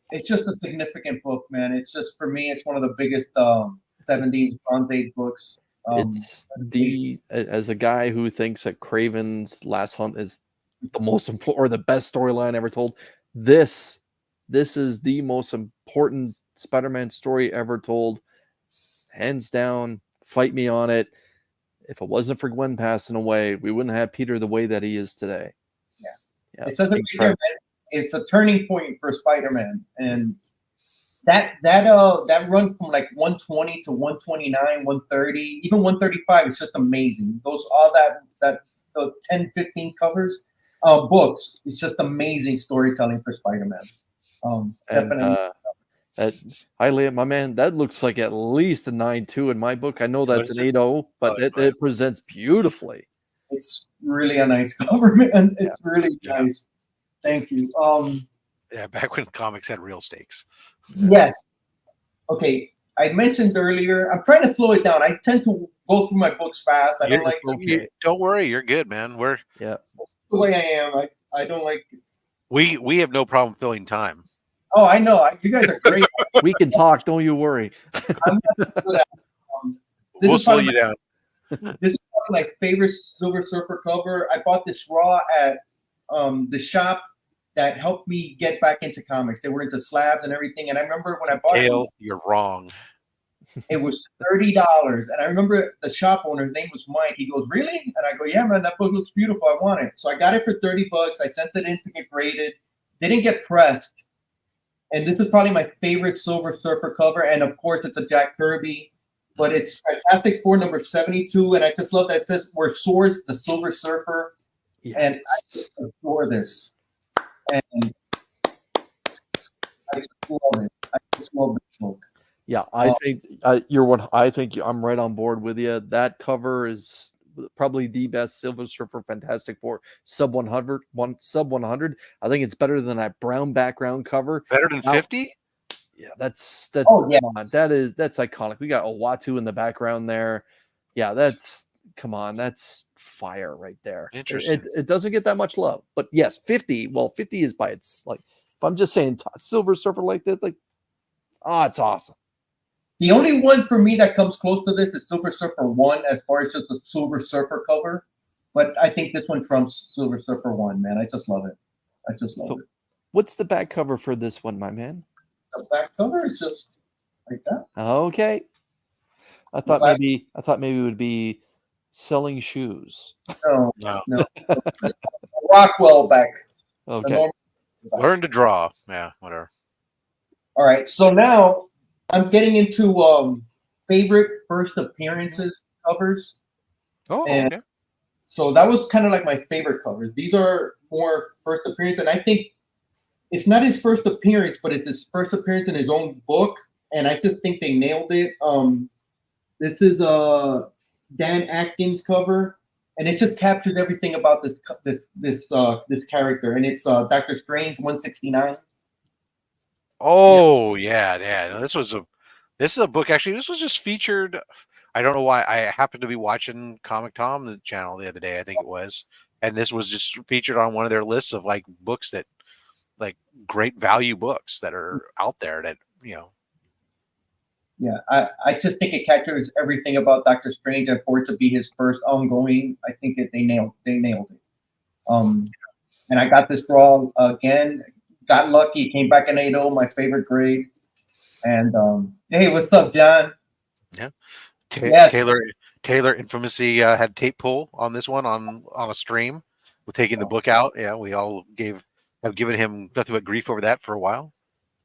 It's just a significant book, man. It's just, for me, it's one of the biggest 70s Bronze Age books. It's as a guy who thinks that Kraven's Last Hunt is the most important or the best storyline ever told, this is the most important Spider-Man story ever told, hands down. Fight me on it. If it wasn't for Gwen passing away, we wouldn't have Peter the way that he is today. Yeah. It says it's a turning point for Spider-Man, and that run from like 120 to 129, 130, even 135 is just amazing. All that 10, 15 covers, books. It's just amazing storytelling for Spider-Man. Definitely. My man, that looks like at least a 9.2 in my book. I know that's an 8.0, but it presents beautifully. It's really a nice cover, man. It's really nice. Thank you. Back when comics had real stakes. Yes. Okay. I mentioned earlier, I'm trying to slow it down. I tend to go through my books fast. I don't like to. Don't worry, you're good, man. That's the way I am. I don't like. We have no problem filling time. Oh, I know. You guys are great. We can talk. Don't you worry. We'll slow you down. This is one of my favorite Silver Surfer cover. I bought this raw at the shop that helped me get back into comics. They were into slabs and everything. And I remember when I bought Dale, you're wrong. It was $30, and I remember the shop owner's name was Mike. He goes, "Really?" And I go, "Yeah, man, that book looks beautiful. I want it." So I got it for $30. I sent it in to get graded. Didn't get pressed, and this is probably my favorite Silver Surfer cover. And of course, it's a Jack Kirby, but it's Fantastic Four number 72, and I just love that it says "Where soars the Silver Surfer," and I just adore this. And I just love it. I just love this book. Yeah, I think you're one. I think I'm right on board with you. That cover is probably the best Silver Surfer Fantastic Four sub 100. Sub 100. I think it's better than that brown background cover. Better than 50? Yeah, that's Oh yeah, that's iconic. We got Owatu in the background there. Yeah, that's come on, that's fire right there. Interesting. It doesn't get that much love, but yes, 50. Well, 50 is by its like. But I'm just saying, Silver Surfer like this, like, oh, it's awesome. the only one for me that comes close to this is Silver Surfer 1 as far as just the Silver Surfer cover. But I think this one trumps Silver Surfer 1, man. I just love it. I just love it. What's the back cover for this one, my man? The back cover is just like that. Okay. I thought maybe it would be selling shoes. No. Rockwell back. Okay. Learn to draw. Yeah, whatever. All right. So now I'm getting into favorite first appearances covers. Oh, and okay. so that was kind of like my favorite covers. These are more first appearance, and I think it's not his first appearance, but it's his first appearance in his own book, and I just think they nailed it. This is a Dan Atkins cover, and it just captures everything about this character, and it's Dr. Strange 169. Oh yeah. No, this is a book. Actually, this was just featured. I don't know why. I happened to be watching Comic Tom, the channel, the other day. I think it was, and this was just featured on one of their lists of like books that, like, great value books that are out there. That Yeah, I just think it captures everything about Doctor Strange, and for it to be his first ongoing, I think they nailed it. And I got this wrong again. Got lucky. Came back in 8.0, my favorite grade. And hey, what's up, John? Yeah. Yes. Taylor infamously had tape pull on this one on a stream with taking the book out. Yeah, we all have given him nothing but grief over that for a while.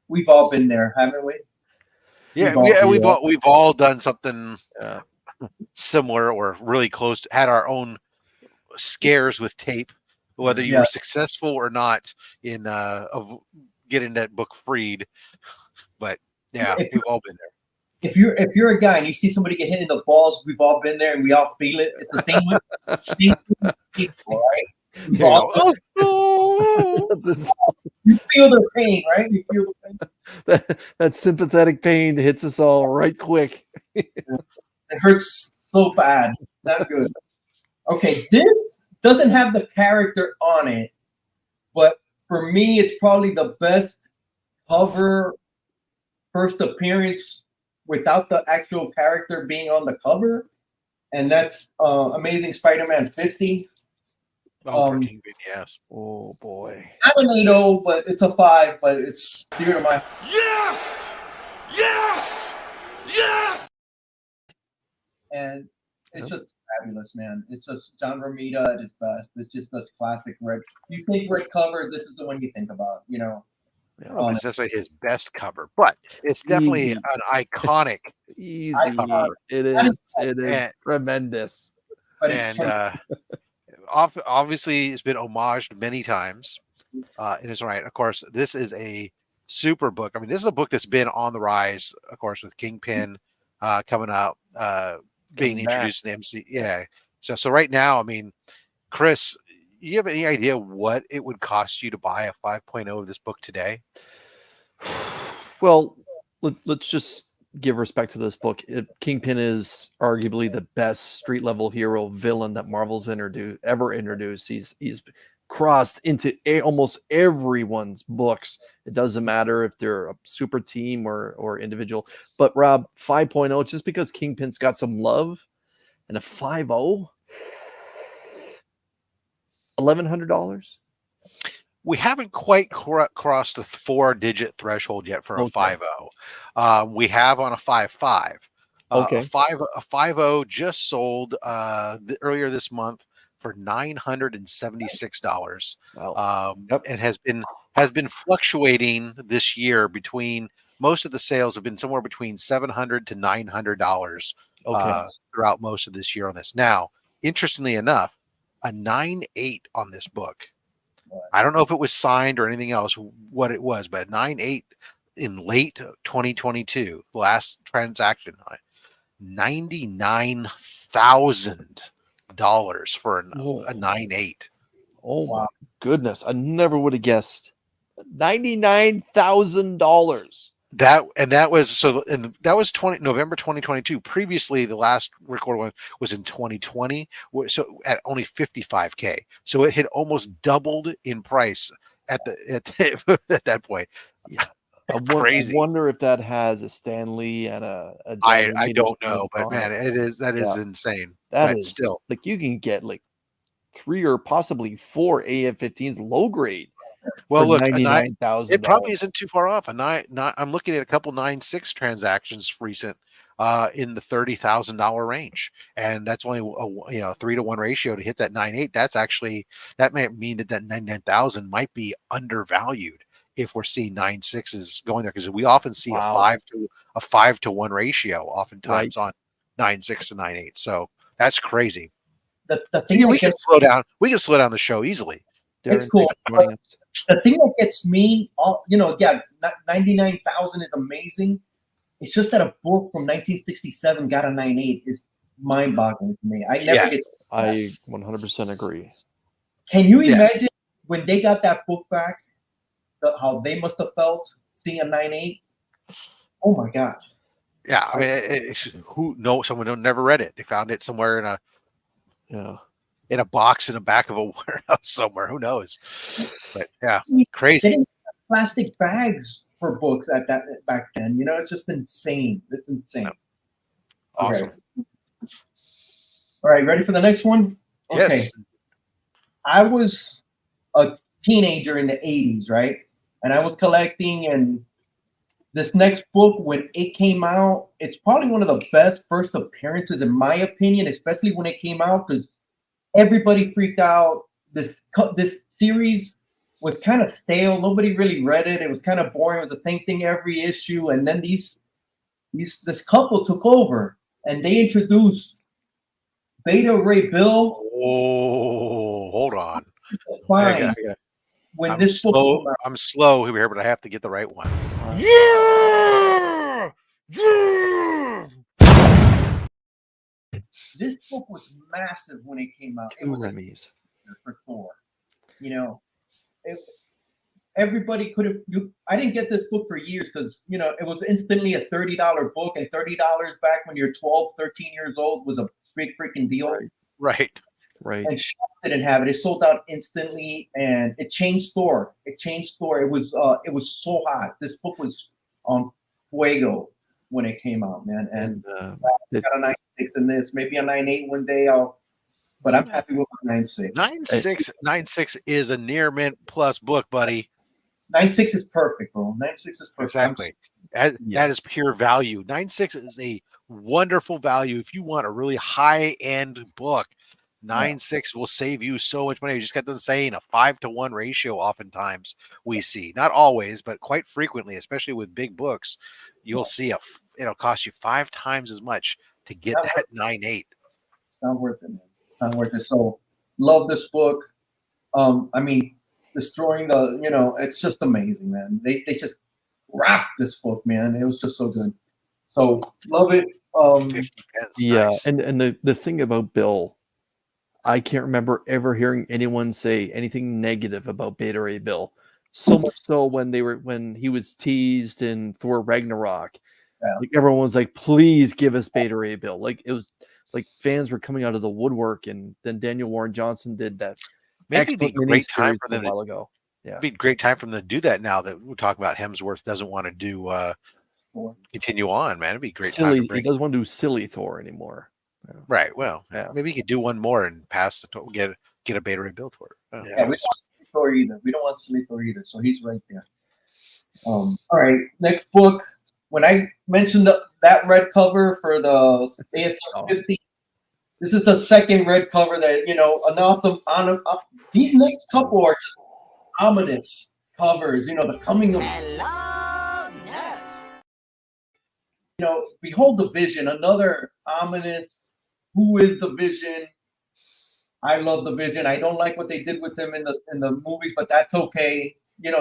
We've all been there, haven't we? Yeah, we've all done something similar or really close to, had our own scares with tape, whether you were successful or not in of getting that book freed. But yeah, we've all been there. If you're a guy and you see somebody get hit in the balls, we've all been there and we all feel it. It's the thing with people, right? You feel the pain, right? You feel the pain. That sympathetic pain hits us all right quick. It hurts so bad. Not good. Okay, this doesn't have the character on it, but for me, it's probably the best cover first appearance without the actual character being on the cover, and that's Amazing Spider-Man 50. Oh, yes. Oh boy. I'm an 8.0, but it's a 5, but it's dear to my. Yes! Yes! Yes! And it's just fabulous, man. It's just John Romita at his best. It's just this classic red. You think red cover, this is the one you think about, you know. I don't know if it's necessarily his best cover, but it's definitely an iconic cover. It is tremendous. But and obviously it's been homaged many times in its right. Of course, this is a super book. I mean, this is a book that's been on the rise, of course, with Kingpin coming out, being introduced in the MC. Yeah. So right now, I mean, Chris, you have any idea what it would cost you to buy a 5.0 of this book today? Well, let's just give respect to this book. Kingpin is arguably the best street level hero villain that Marvel's ever introduced. He's crossed into almost everyone's books. It doesn't matter if they're a super team or individual. But Rob, 5.0, just because Kingpin's got some love, and a 5.0, $1,100. We haven't quite crossed the 4-digit threshold yet for a 5.0. We have on a 5.5. Okay. A 5.0 just sold earlier this month for $976. Wow. Yep. And has been fluctuating this year between, most of the sales have been somewhere between $700 to $900 Okay. throughout most of this year on this. Now, interestingly enough, a 9.8 on this book. I don't know if it was signed or anything else, what it was, but 9.8 in late 2022, last transaction on it, $99,000 for a 9.8. Oh my goodness! I never would have guessed. $99,000. That was November 2022. Previously, the last recorded one was in 2020, so at only 55K. So it had almost doubled in price at that point. Yeah. I Crazy. wonder if that has a Stanley and a I don't know, but man, that is insane. That but is still, like you can get like 3 or possibly 4 AF-15s low grade. Well, look, $99,000. it probably isn't too far off. I'm looking at a couple 9.6 transactions recent in the $30,000 range, and that's only a 3-to-1 ratio to hit that 9.8. That might mean that 99,000 might be undervalued if we're seeing 9.6s going there, because we often see a 5-to-1 ratio oftentimes on 9.6 to 9.8. So that's crazy. The thing we can slow down. We can slow down the show easily. It's cool. The thing that gets me, 99,000 is amazing. It's just that a book from 1967 got a 9.8 is mind-boggling to me. I 100% agree. Can you imagine when they got that book back, how they must have felt seeing a 9.8? Oh my gosh. Yeah, I mean, someone who never read it. They found it somewhere in a box in the back of a warehouse somewhere. Who knows? But yeah, crazy. They didn't have plastic bags for books back then. It's just insane. It's insane. Awesome. Okay. All right, ready for the next one? Okay. Yes. I was a teenager in the 80s, right? And I was collecting, and this next book, when it came out, it's probably one of the best first appearances, in my opinion, especially when it came out, because everybody freaked out. This series was kind of stale. Nobody really read it. It was kind of boring. It was the same thing every issue. And then this couple took over, and they introduced Beta Ray Bill. Oh, hold on. Fine. When this book came out. I'm slow here, but I have to get the right one. Yeah! Yeah! This book was massive when it came out. It was for Thor. Everybody could have. I didn't get this book for years because it was instantly a $30 book, and $30 back when you're 12, 13 years old was a big freaking deal. Right. And Shop didn't have it. It sold out instantly, and it changed Thor. It was so hot. This book was on fuego when it came out, man. And I got a 9.6 in this, maybe a 9.8 one day. But I'm happy with my 9.6. 9.6 is a near mint plus book, buddy. 9.6 is perfect, bro. 9.6 is perfect. Exactly. That is pure value. 9.6 is a wonderful value. If you want a really high-end book, 9.6 will save you so much money. You just got done saying a 5-to-1 ratio oftentimes we see. Not always, but quite frequently, especially with big books, you'll see it'll cost you 5 times as much to get that 9.8. It's not worth it, man. It's not worth it. So love this book. I mean, destroying it's just amazing, man. They just rocked this book, man. It was just so good. So love it. 50 pence, yeah, nice. and the thing about Bill, I can't remember ever hearing anyone say anything negative about Beta Ray Bill. So much so when he was teased in Thor Ragnarok, like everyone was like, "Please give us Beta Ray Bill." Like it was like fans were coming out of the woodwork, and then Daniel Warren Johnson did that. Maybe it'd be a great time for them a while ago. Yeah, it'd be a great time for them to do that now that we're talking about Hemsworth doesn't want to do continue on, man. It'd be a great time to he doesn't want to do silly Thor anymore. Yeah. Right. Well, maybe you could do one more and pass get a Beta Ray Bill Thor. We don't want silly Thor either. We don't want silly Thor either. So he's right there. All right, next book. When I mentioned that red cover for the AS50. This is the second red cover that these next couple are just ominous covers. The coming of. Behold the Vision, another ominous. Who is the Vision? I love the Vision. I don't like what they did with him in the movies, but that's okay.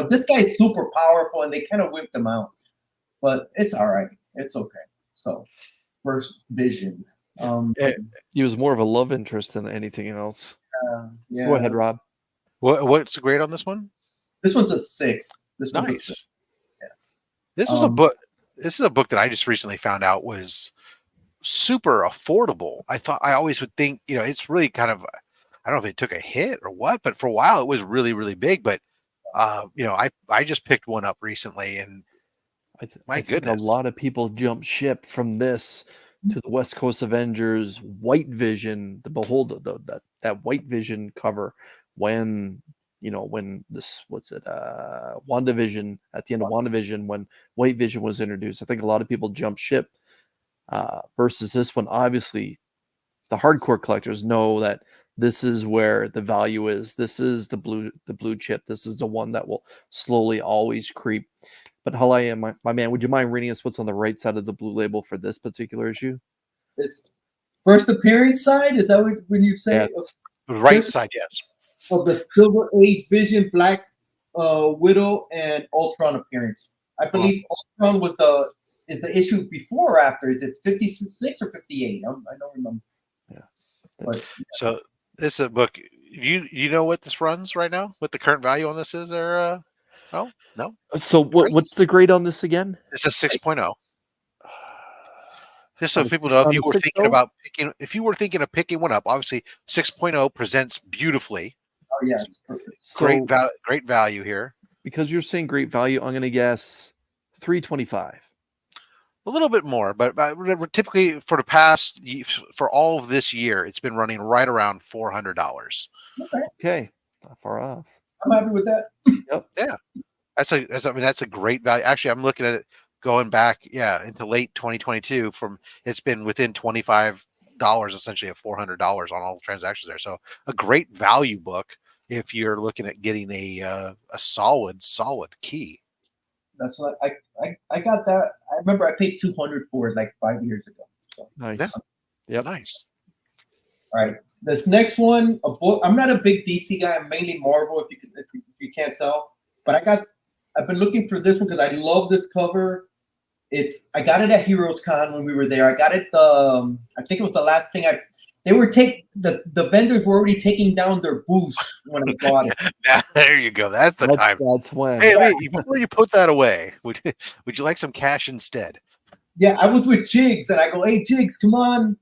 This guy's super powerful, and they kind of whipped him out, but it's all right. It's okay. So, first Vision. He was more of a love interest than anything else. Yeah. Go ahead, Rob. What's great on this one? This one's a 6. This one's a Nice. 6. Yeah. This was a book. This is a book that I just recently found out was super affordable. I always would think, it's really kind of, I don't know if it took a hit or what, but for a while it was really, really big. But I just picked one up recently, and I think a lot of people jump ship from this to the West Coast Avengers White Vision, that White Vision cover when this WandaVision, at the end of WandaVision, when White Vision was introduced. I think a lot of people jump ship versus this one. Obviously, the hardcore collectors know that this is where the value is. This is the blue chip. This is the one that will slowly always creep. But Halaya, my man, would you mind reading us what's on the right side of the blue label for this particular issue? This first appearance side, is that when you say? Yeah. Right side, yes. Of the Silver Age Vision, Black Widow, and Ultron appearance. I believe Ultron is the issue before or after? Is it 56 or 58? I don't remember. Yeah. But, So this is a book. You know what this runs right now? What the current value on this is? There? No. So what's the grade on this again? It's a 6.0. Just so people know, if you were thinking of picking one up, obviously 6.0 presents beautifully. Oh yeah, it's perfect. So, great value here. Because you're saying great value, I'm going to guess $325. A little bit more, but typically for all of this year, it's been running right around $400. Okay, not far off. I'm happy with that. Yep. Yeah, that's a great value. Actually, I'm looking at it going back, into late 2022. It's been within $25, essentially at $400 on all the transactions there. So a great value book if you're looking at getting a solid key. That's what I got that. I remember I paid $200 for it like 5 years ago. So. Nice. Yep. Nice. All right. This next one, a book. I'm not a big DC guy. I'm mainly Marvel. If you can't tell, but I've been looking for this one because I love this cover. I got it at Heroes Con when we were there. I got it. I think it was the last thing the vendors were already taking down their booths when I bought it. There you go. That's the time. That's when. Hey, before you put that away, would you like some cash instead? Yeah, I was with Jigs, and I go, "Hey, Jigs, come on,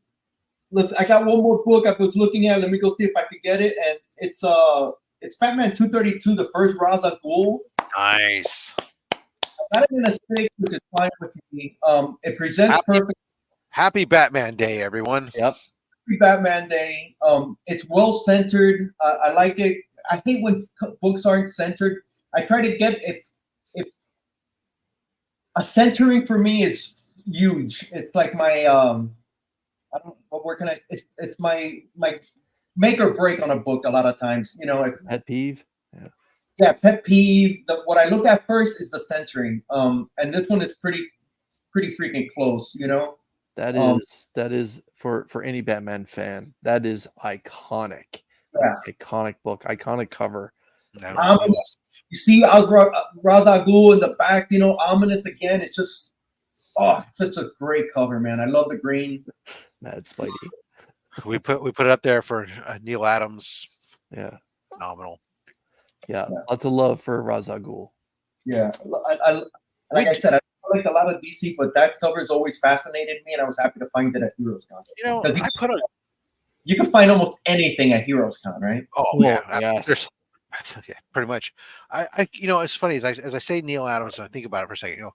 I got one more book I was looking at. Let me go see if I could get it." And it's Batman 232, the first Ra's al Ghul. Nice. I got it in a 6, which is fine with me. It presents perfect. Happy Batman Day, everyone. Yep. Happy Batman Day. It's well centered. I like it. I hate when books aren't centered. I try to get if a centering for me is huge. It's like my I don't. What word can I? It's my make or break on a book. A lot of times, Pet peeve. Yeah, pet peeve. What I look at first is the centering. And this one is pretty freaking close. That is for any Batman fan. That is iconic. Yeah. Iconic book. Iconic cover. Ominous. You see, Ra's al Ghul in the back. Ominous again. It's just, it's such a great cover, man. I love the green. Mad Spidey. We put it up there for Neil Adams. Yeah. Phenomenal. Yeah. Lots of love for Ra's al Ghul. Yeah. Like I said, I like a lot of DC, but that cover has always fascinated me, and I was happy to find it at Heroes Con. You can find almost anything at Heroes Con, right? Oh, yeah. Yes. Yeah, pretty much. It's funny as I say Neil Adams, and I think about it for a second.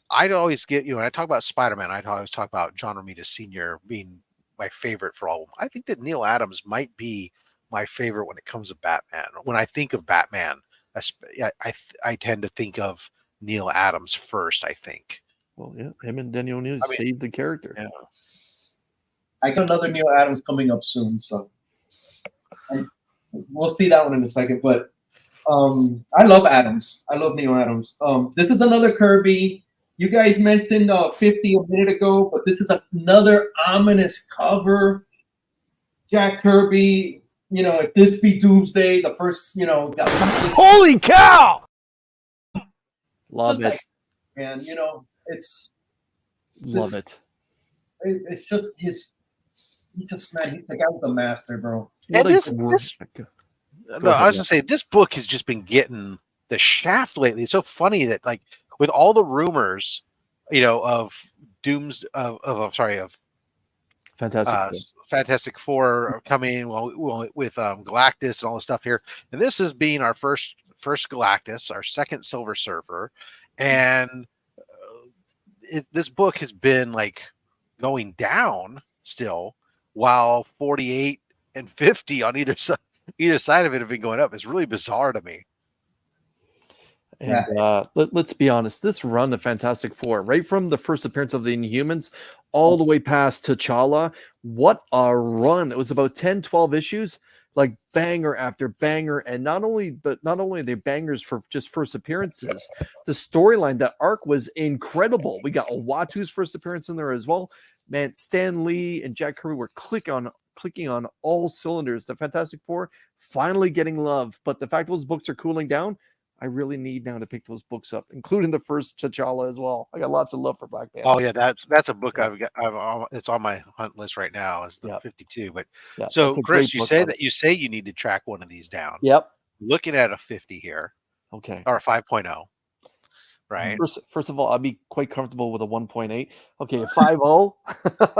I'd always get, when I talk about Spider-Man, I'd always talk about John Romita Sr. being my favorite for all of them. I think that Neil Adams might be my favorite when it comes to Batman. When I think of Batman, I tend to think of Neil Adams first, I think. Well, yeah, him and Daniel O'Neill I mean, saved the character. yeah. I got another Neil Adams coming up soon, so and we'll see that one in a second. But I love Adams. I love Neil Adams. This is another Kirby. You guys mentioned 50 a minute ago, but this is another ominous cover. Jack Kirby, you know, if this be Doomsday, the first, you know, Holy cow! Love it. And you know, it's Love it. it's just his. He's just man. The guy was a master, bro. And What a no, I was gonna say this book has just been getting the shaft lately. It's so funny that like with all the rumors, you know, of Fantastic Four coming with Galactus and all the stuff here, and this is being our first Galactus, our second Silver Surfer, and this book has been like going down still, while 48 and 50 on either side of it have been going up. It's really bizarre to me. And let's be honest, this run of Fantastic Four, right from the first appearance of the Inhumans all the way past T'Challa, what a run. It was about 10, 12 issues, like banger after banger. And not only are they bangers for just first appearances, the storyline, that arc was incredible. We got Uatu's first appearance in there as well. Man, Stan Lee and Jack Kirby were clicking on all cylinders. The Fantastic Four finally getting love. But the fact those books are cooling down, I really need now to pick those books up, including the first T'Challa as well. I got lots of love for Black Panther. Oh yeah, that's a book it's on my hunt list right now. Is the 52. But so Chris, you say you need to track one of these down. Yep. Looking at a 50 here. Okay. Or a 5.0. Right. First of all, I'd be quite comfortable with a 1.8. Okay, a 5.0.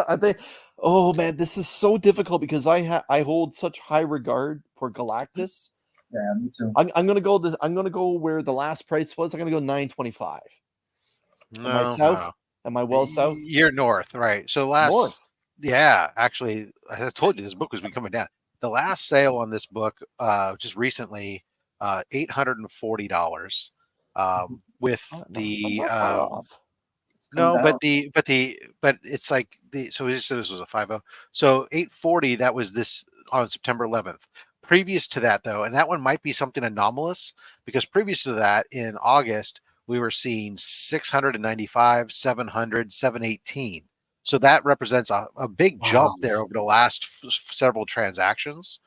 I think. Oh man, this is so difficult because I hold such high regard for Galactus. Yeah, me too. I'm gonna go where the last price was. I'm gonna go $9.25. Am I south? No. Am I well south? You're north, right? So actually, I told you this book was been coming down. The last sale on this book, just recently, $840. With the no, but it's like so this was a 5.0. So 840, that was this on September 11th. Previous to that, though, and that one might be something anomalous because previous to that, in August, we were seeing 695, 700, 718. So that represents a big jump there over the last several transactions.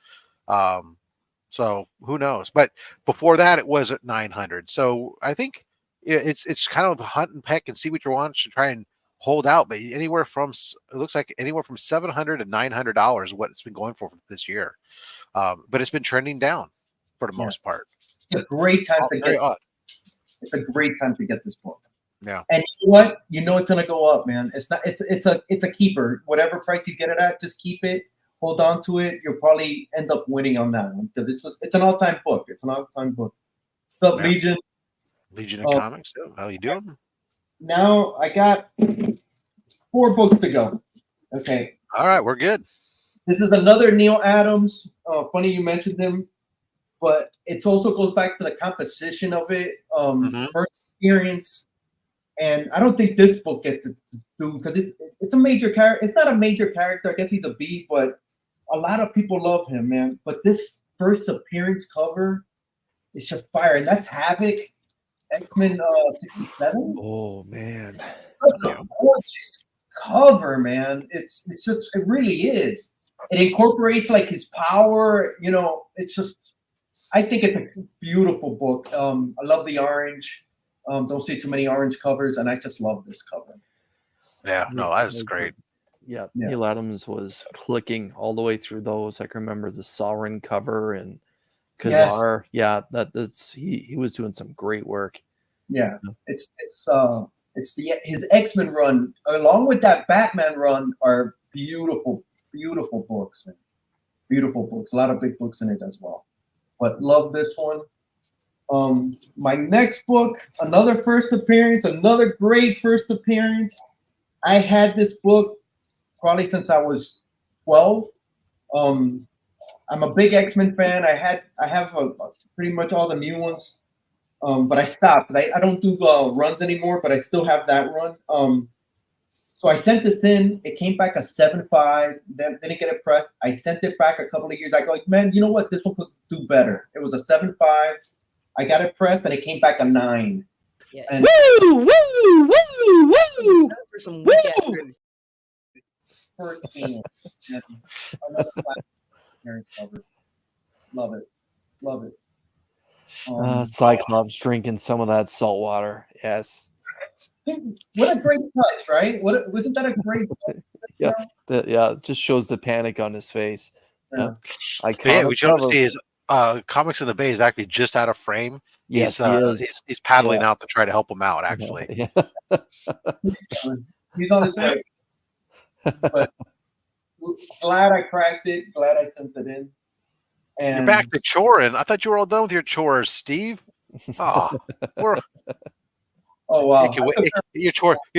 So who knows? But before that, it was at 900. So I think it's kind of hunt and peck and see what you want to try and hold out. But it looks like anywhere from $700 to $900 what it's been going for this year. But it's been trending down for the most part. It's a great time to get. It's a great time to get this book. Yeah. And you know what? You know it's gonna go up, man. It's not. It's a keeper. Whatever price you get it at, just keep it. Hold on to it. You'll probably end up winning on that one because it's an all-time book. It's an all-time book. What's up, Legion? Legion of Comics. How you doing? Now I got 4 books to go. Okay. All right, we're good. This is another Neil Adams. Funny you mentioned him, but it also goes back to the composition of it. First appearance, and I don't think this book gets it to do because it's a major character. It's not a major character. I guess he's a B, but a lot of people love him, man. But this first appearance cover is just fire, and that's Havoc, X-Men 67. Oh man, that's a gorgeous cover, man. It's just it really is. It incorporates like his power, you know. It's just, I think it's a beautiful book. I love the orange. Don't see too many orange covers, and I just love this cover. Yeah, no, that was great. Yeah, Neil Adams was clicking all the way through those. I can remember the Sauron cover and Kazar. Yes. Yeah, that's he was doing some great work. Yeah, it's his X-Men run along with that Batman run are beautiful books, man. Beautiful books. A lot of big books in it as well. But love this one. My next book, another first appearance, another great first appearance. I had this book probably since I was 12. I'm a big X-Men fan. I have pretty much all the new ones. But I stopped. I don't do runs anymore, but I still have that run. So I sent this in. It came back a 7.5. Then didn't get it pressed. I sent it back a couple of years. I go, man, you know what? This one could do better. It was a 7.5. I got it pressed, and it came back a 9. Yeah. And Woo! For some weak ass reviews. first game, and another parents cover. Love it. Love it. Cyclops drinking some of that salt water. Yes. What a great touch, right? Wasn't that a great touch? Yeah. It just shows the panic on his face. Yeah. Yeah, we should see his Comics in the Bay is actually just out of frame. Yes, he's paddling out to try to help him out, actually. Yeah. He's on his way. But glad I cracked it. Glad I sent it in. And you're back to choring. I thought you were all done with your chores, Steve. Oh, wow. Your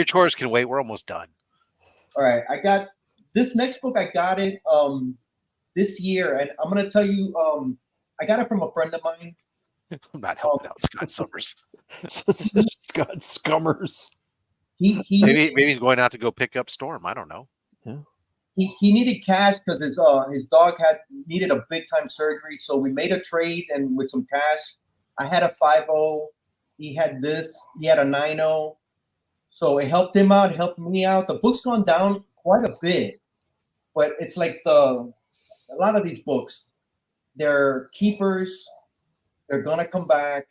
chores can wait. We're almost done. All right. I got this next book. I got it this year, and I'm gonna tell you. I got it from a friend of mine. I'm not helping out Scott Summers. Scott Scummers. Maybe he's going out to go pick up Storm. I don't know. Yeah. He needed cash because his dog needed a big time surgery. So we made a trade and with some cash. I had a 5.0. He had this. He had a 9.0. So it helped him out. It helped me out. The book's gone down quite a bit, but it's like a lot of these books, they're keepers. They're gonna come back.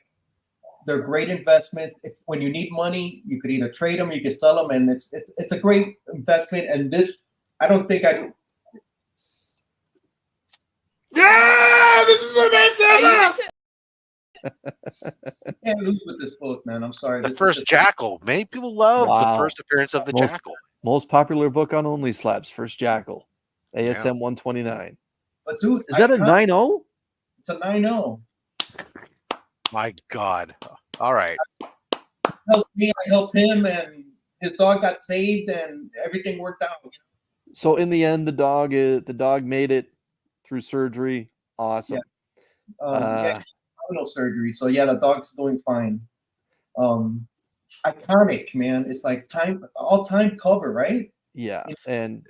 They're great investments. When you need money, you could either trade them, or you can sell them, and it's a great investment. And this, I don't think I. Yeah, this is the best ever. Can't lose with this book, man. I'm sorry. The first Jackal. Many people love the first appearance of the Jackal. Most popular book on OnlySlabs, first Jackal, ASM 129. But dude, is that a 9.0? It's a 9.0. My God! All right. Helped me. I helped him, and his dog got saved, and everything worked out. So in the end, the dog made it through surgery. Awesome. Yeah. Spinal surgery. So yeah, the dog's doing fine. Iconic, man. It's like all-time cover, right? Yeah, and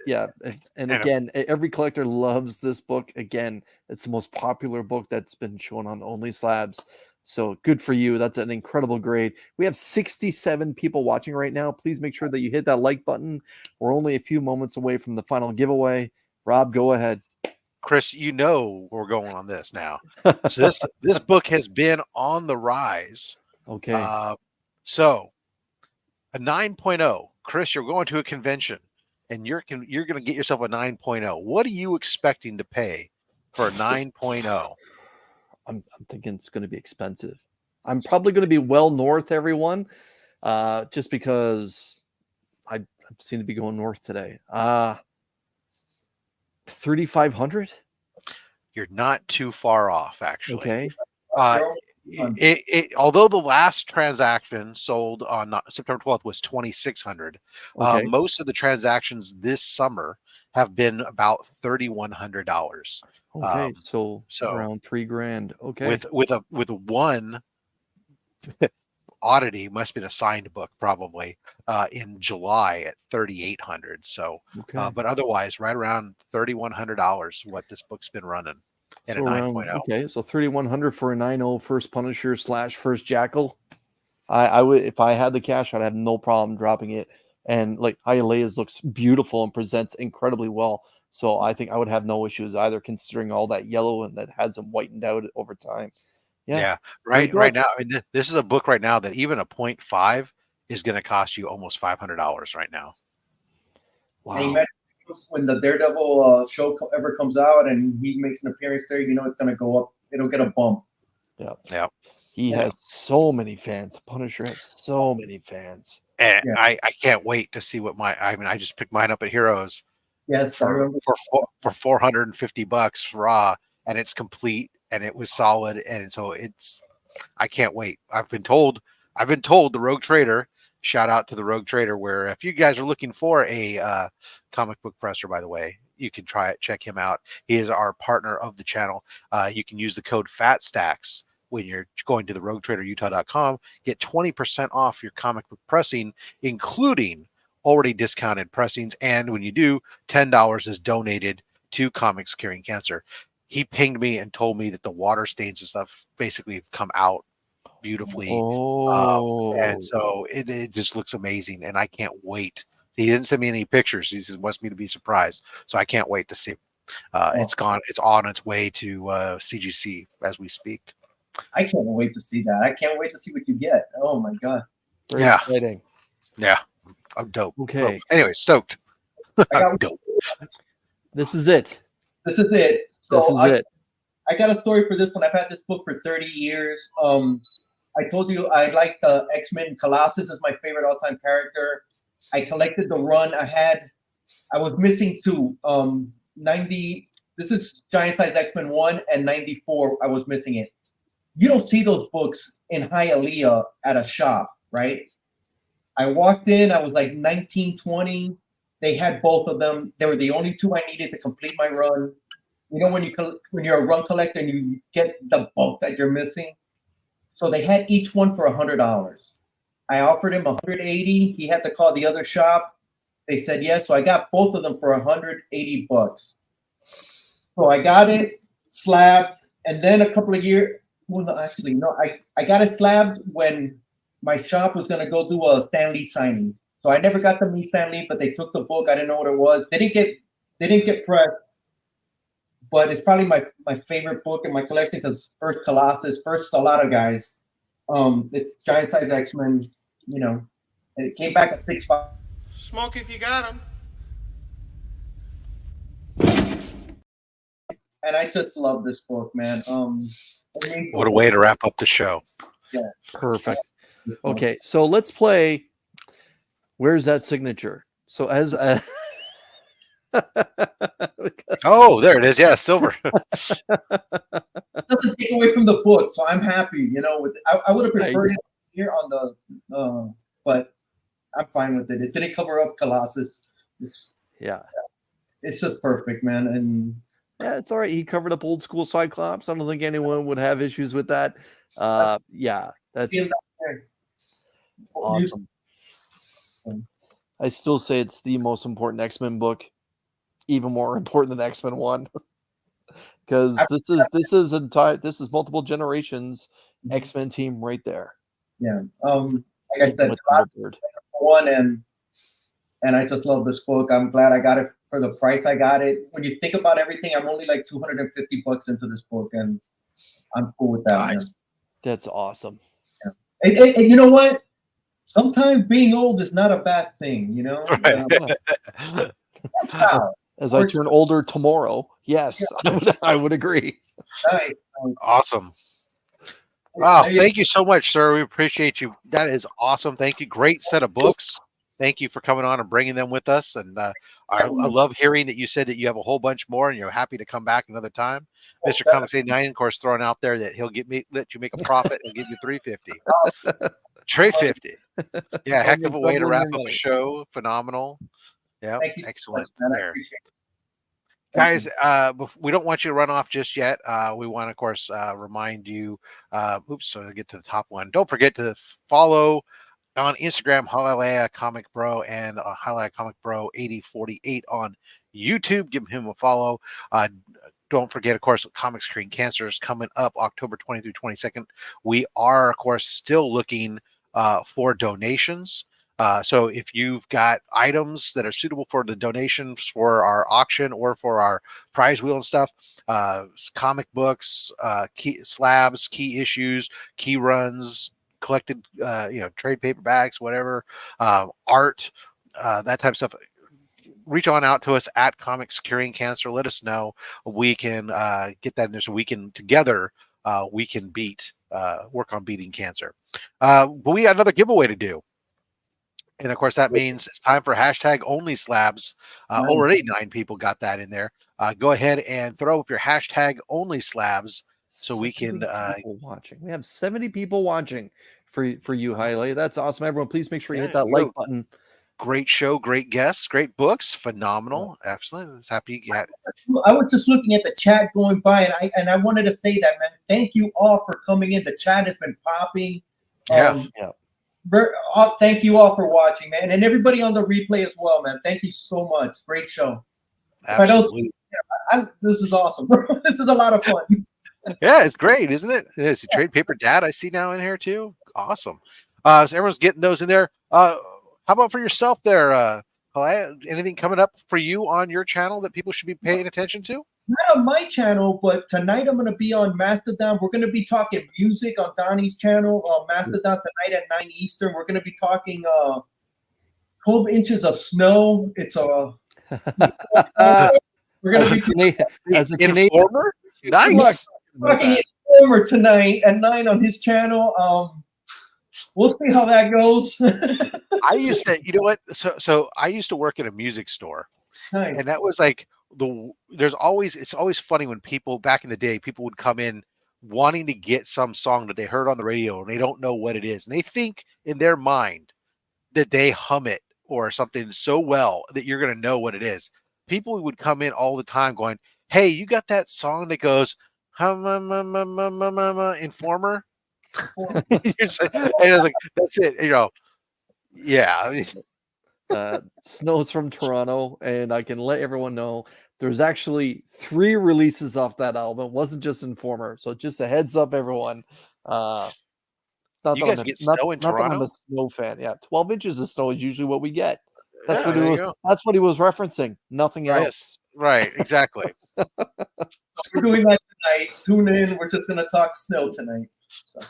again, every collector loves this book. Again, it's the most popular book that's been shown on OnlySlabs. So good for you. That's an incredible grade. We have 67 people watching right now. Please make sure that you hit that like button. We're only a few moments away from the final giveaway. Rob, go ahead. Chris, you know we're going on this now. So this book has been on the rise. Okay. So a 9.0. Chris, you're going to a convention and you're going to get yourself a 9.0. What are you expecting to pay for a 9.0? I'm thinking it's going to be expensive. I'm probably going to be well north, everyone, just because I seem to be going north today. 3,500. You're not too far off, actually. Okay. Although the last transaction sold on September 12th was 2,600, most of the transactions this summer have been about $3,100. Okay, so around $3,000. Okay, with a one oddity, must have been a signed book probably in July at 3,800. So, but otherwise, right around $3,100. What this book's been running. In a 9.0. Okay, so 3,100 for a 9.0 first Punisher / first Jackal. I would, if I had the cash, I'd have no problem dropping it. And like Hialeah's looks beautiful and presents incredibly well. So I think I would have no issues either, considering all that yellow and that has them whitened out over time. Yeah. Right now, I mean, this is a book right now that even a 0.5 is going to cost you almost $500 right now. Wow. When the Daredevil show ever comes out and he makes an appearance there, you know it's going to go up. It'll get a bump. Yeah. He has so many fans. Punisher has so many fans. And I can't wait to see what I just picked mine up at Heroes. Yes, for $450 raw, and it's complete and it was solid, and so I can't wait. I've been told the Rogue Trader. Shout out to the Rogue Trader, where if you guys are looking for a comic book presser, by the way, you can check him out. He is our partner of the channel. You can use the code FATSTACKS when you're going to the roguetraderutah.com, get 20% off your comic book pressing, including already discounted pressings. And when you do, $10 is donated to Comics Curing Cancer. He pinged me and told me that the water stains and stuff basically have come out beautifully. And so it just looks amazing. And I can't wait. He didn't send me any pictures. He just wants me to be surprised. So I can't wait to see. It's on its way to CGC as we speak. I can't wait to see that. I can't wait to see what you get. Oh my god. Very exciting. Yeah. I'm dope. Okay. Anyway, stoked. I'm dope. This is it. This is it. So this is it. I got a story for this one. I've had this book for 30 years. I told you I like the X-Men. Colossus is my favorite all-time character. I collected the run. I was missing 2. 90. This is Giant Size X-Men 1 and 94. I was missing it. You don't see those books in Hialeah at a shop, right? I walked in. I was like 19, 20. They had both of them. They were the only 2 I needed to complete my run. You know, when you're a run collector and you get the bulk that you're missing. So they had each one for $100. I offered him $180. He had to call the other shop. They said yes. So I got both of them for $180. So I got it slabbed, and then a couple of years. Well, no, actually, no. I got it slabbed when my shop was gonna go do a Stan Lee signing. So I never got to meet Stan Lee, but they took the book. I didn't know what it was. They didn't get pressed. But it's probably my favorite book in my collection because first Colossus, first a lot of guys. It's Giant Size X-Men, you know, and it came back at 6.5. Smoke if you got them. And I just love this book, man. What a way to wrap up the show. Yeah. Perfect. Okay, so let's play. Where's that signature? So as oh, there it is. Yeah, silver. Doesn't take away from the book, so I'm happy. You know, I would have preferred it here on the, but I'm fine with it. It didn't cover up Colossus. It's just perfect, man. And yeah, it's all right. He covered up old school Cyclops. I don't think anyone would have issues with that. Yeah, that's awesome. I still say it's the most important X-Men book, even more important than X-Men 1, because this is multiple generations X-Men team right there. Yeah. Like I said, one, and I just love this book. I'm glad I got it for the price I got it. When you think about everything, I'm only like $250 into this book, and I'm cool with that. Nice. That's awesome. Yeah. And you know what? Sometimes being old is not a bad thing, you know? As I turn older tomorrow, yes, yeah. I would agree. Nice. Awesome. Wow, thank you so much, sir. We appreciate you. That is awesome. Thank you. Great set of books. Thank you for coming on and bringing them with us. And I love hearing that you said that you have a whole bunch more and you're happy to come back another time. Mr. Comics 89, of course, throwing out there that he'll let you make a profit and give you $350. Trade 50. Yeah, heck of a way to wrap up a show. Phenomenal. Yeah, excellent. So much, there. Guys, we don't want you to run off just yet. We want to, of course, remind you. So I'll get to the top one. Don't forget to follow on Instagram, Hialeah Comic Bro, and Hialeah Comic Bro 8048 on YouTube. Give him a follow. Don't forget, of course, Comics Curing Cancer is coming up October 20th through 22nd. We are, of course, still looking for donations. So if you've got items that are suitable for the donations for our auction or for our prize wheel and stuff, comic books, slabs, key issues, key runs, collected, trade paperbacks, whatever, art, that type of stuff, reach on out to us at Comics Curing Cancer. Let us know. We can get that in there so we can together we can work on beating cancer. But we got another giveaway to do. And of course, that means it's time for hashtag OnlySlabs. Nice. Already 9 people got that in there. Go ahead and throw up your hashtag OnlySlabs so we can. Watching. We have 70 people watching for you, Hialeah. That's awesome, everyone. Please make sure you hit that like button great show, great guests, great books, phenomenal, excellent. I was happy you got. I was just looking at the chat going by, and I wanted to say that, man. Thank you all for coming in. The chat has been popping. Yeah. Thank you all for watching, man, and everybody on the replay as well, man. Thank you so much. Great show. Absolutely. This is awesome, bro. This is a lot of fun. Yeah, it's great, isn't it? It's a trade paper dad I see now in here too. Awesome. So everyone's getting those in there. How about for yourself there? Anything coming up for you on your channel that people should be paying attention to? Not on my channel, but tonight I'm going to be on Mastodon. We're going to be talking music on Donnie's channel, Mastodon, tonight at 9 Eastern. We're going to be talking 12 inches of snow. It's a we're going to be as a Canadian. Informer? Nice. Talking Informer tonight at 9 on his channel. We'll see how that goes. I used to, you know what? So I used to work at a music store, Nice. and that was like it's always funny when people back in the day, people would come in wanting to get some song that they heard on the radio and they don't know what it is, and they think in their mind that they hum it or something so well that you're going to know what it is. People would come in all the time going, "Hey, you got that song that goes Informer?" And it's like, that's it, you know. Yeah. Snow's from Toronto, and I can let everyone know there's actually 3 releases off that album. It wasn't just Informer, so just a heads up, everyone. You guys get snow in Toronto? Not that I'm a snow fan. Yeah, 12 inches of snow is usually what we get. That's Yeah, that's what he was referencing. Nothing else. Yes, right, exactly. We're doing that tonight. Tune in. We're just going to talk snow tonight. So.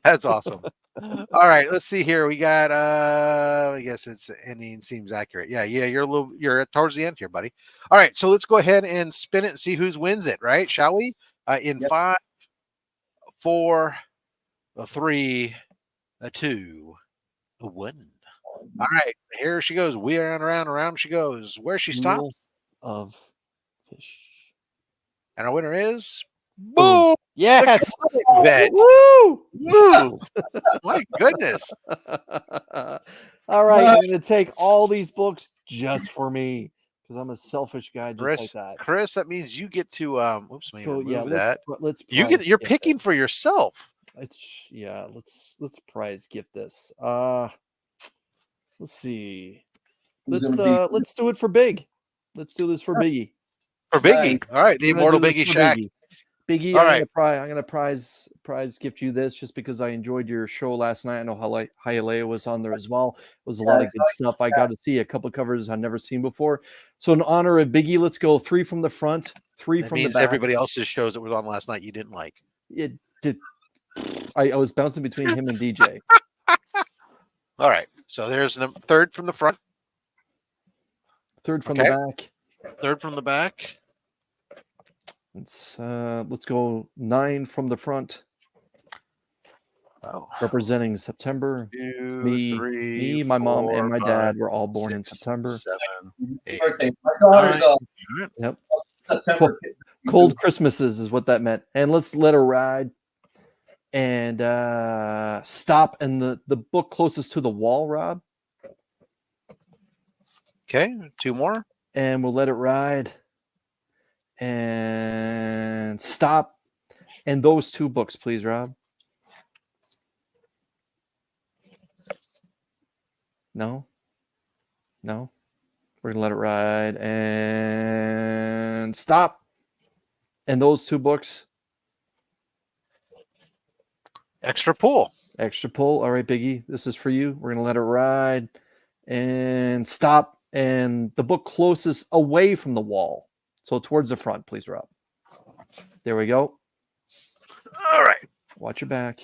That's awesome. All right, let's see here. We got I guess it's ending seems accurate. Yeah, you're towards the end here, buddy. All right, so let's go ahead and spin it and see who's wins it, right? Shall we? In 5, 4, 3, 2, 1. All right, here she goes. We are around she goes. Where she stops of fish. And our winner is boom. Yes. Woo! Woo! My goodness. All right, I'm going to take all these books just for me because I'm a selfish guy just like that. Chris, that means you get to oops, so yeah, let's you're picking for yourself. Let's prize gift this. Let's see. Let's do it for Big. Let's do this for Biggie. For Biggie. All right, the immortal Biggie Shack. Biggie, I'm gonna prize gift you this just because I enjoyed your show last night. I know Hialeah was on there as well. It was a lot of good stuff. I got to see a couple of covers I've never seen before. So in honor of Biggie, let's go 3 from the front, 3 from the back. Everybody else's shows that was on last night you didn't like. It did. I was bouncing between him and DJ. All right, so there's the 3rd from the front, 3rd from the back, 3rd from the back. Let's go 9 from the front. Oh. Representing September. 2, me, 3, my 4, mom, and my 5, dad were all born 6, in September. 7, 8, birthday. My daughter's Yep. September. Cold Christmases is what that meant. And let's let her ride and stop in the book closest to the wall, Rob. Okay, 2 more. And we'll let it ride and stop. And those 2 books, please, Rob. No. We're going to let it ride and stop. And those 2 books. Extra pull. All right, Biggie, this is for you. We're going to let it ride and stop. And the book closest away from the wall. So towards the front, please, Rob. There we go. All right. Watch your back.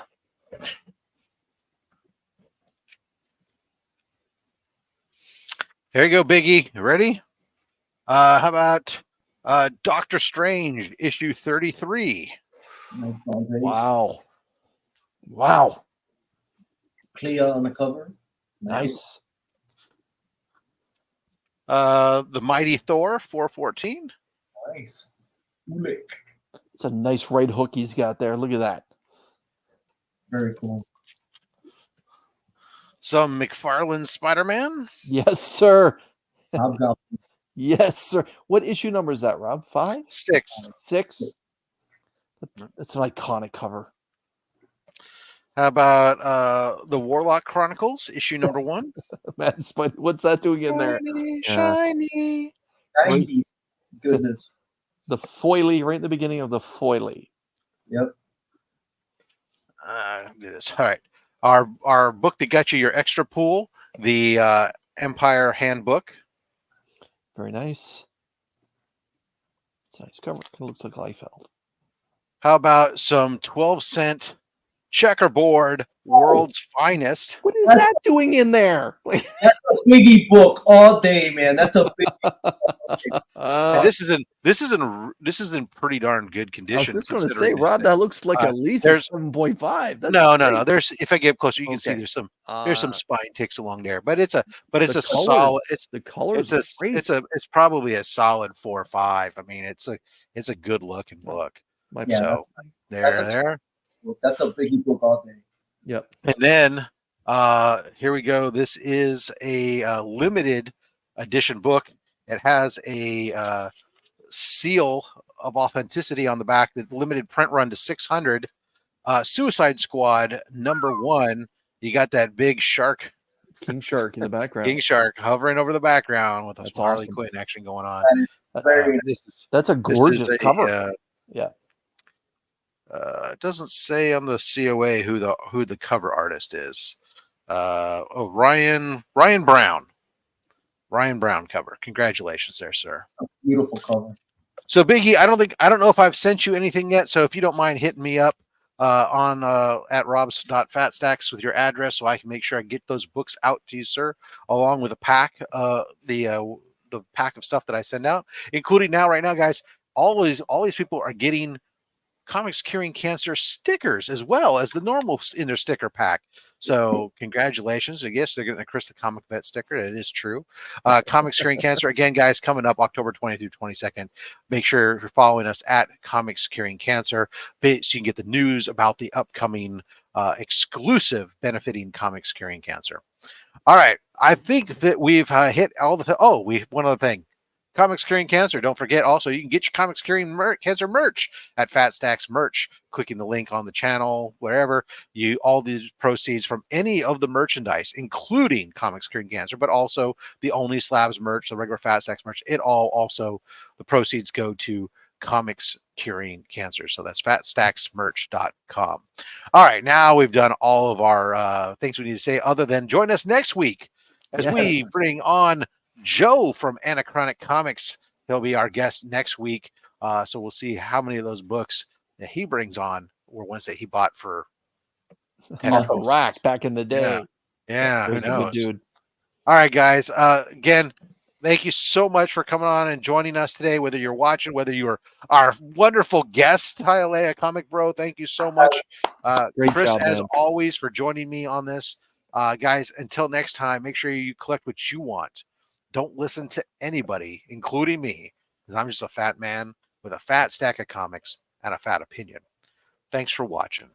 There you go, Biggie. You ready? How about Doctor Strange, issue 33? Wow. Clea on the cover. Nice. The Mighty Thor, 414. Nice. It's a nice right hook he's got there. Look at that. Very cool. some McFarlane Spider-Man. Yes, sir. Hobgoblin. Yes, sir. What issue number is that, Rob? 5? 6. 6? It's an iconic cover. How about the Warlock Chronicles, issue number 1? Man, what's that doing in there? Shiny. 90s. Goodness. The foily, right in the beginning of the foily. Yep. Do this. All right. Our book that got you your extra pool, the Empire Handbook. Very nice. It's a nice cover. It looks like Liefeld. How about some 12-cent checkerboard, world's finest? What is that doing in there? That's a biggie book all day, man. That's a big. And this is in pretty darn good condition. I was just going to say, Rob, that looks like at least a 7.5. No. There's, if I get closer, you can see there's some spine ticks along there, but it's a solid. The color. It's probably a solid 4 or 5. I mean, it's a good looking book. That's a biggie book all day. Yep. And then here we go. This is a limited edition book. It has a seal of authenticity on the back. The limited print run to 600. Suicide Squad #1. You got that big shark, King Shark in the background. King Shark hovering over the background with a Harley awesome. Quinn action going on. That is very. That's a gorgeous cover. Yeah. It doesn't say on the COA who the cover artist is. Ryan Brown. Ryan Brown cover. Congratulations there, sir. Beautiful cover. So Biggie, I don't know if I've sent you anything yet. So if you don't mind hitting me up on at robs.fatstacks with your address, so I can make sure I get those books out to you, sir, along with a pack, the pack of stuff that I send out, including right now, guys. All these people are getting Comics Curing Cancer stickers as well as the normal in their sticker pack. So congratulations. I guess they're getting a Chris the Comic Vet sticker. It is true. Comics Curing Cancer, again, guys, coming up October 20th through 22nd. Make sure you're following us at Comics Curing Cancer so you can get the news about the upcoming exclusive benefiting Comics Curing Cancer. All right. I think that we've hit all the one other thing. Comics Curing Cancer. Don't forget also you can get your Comics Curing Cancer merch at Fat Stacks Merch, clicking the link on the channel, wherever. All these proceeds from any of the merchandise, including Comics Curing Cancer, but also the OnlySlabs merch, the regular Fat Stacks merch, the proceeds go to Comics Curing Cancer. So that's fatstacksmerch.com. All right, now we've done all of our things we need to say, other than join us next week as we bring on Joe from Anachronic Comics. He'll be our guest next week. So we'll see how many of those books that he brings on were ones that he bought for off the rack back in the day. Yeah, who knows? Dude. All right, guys. Again, thank you so much for coming on and joining us today. Whether you're watching, whether you're our wonderful guest, Hialeah Comic Bro, thank you so much. Great Chris, job, as man. always, for joining me on this. Guys, until next time, make sure you collect what you want. Don't listen to anybody, including me, because I'm just a fat man with a fat stack of comics and a fat opinion. Thanks for watching.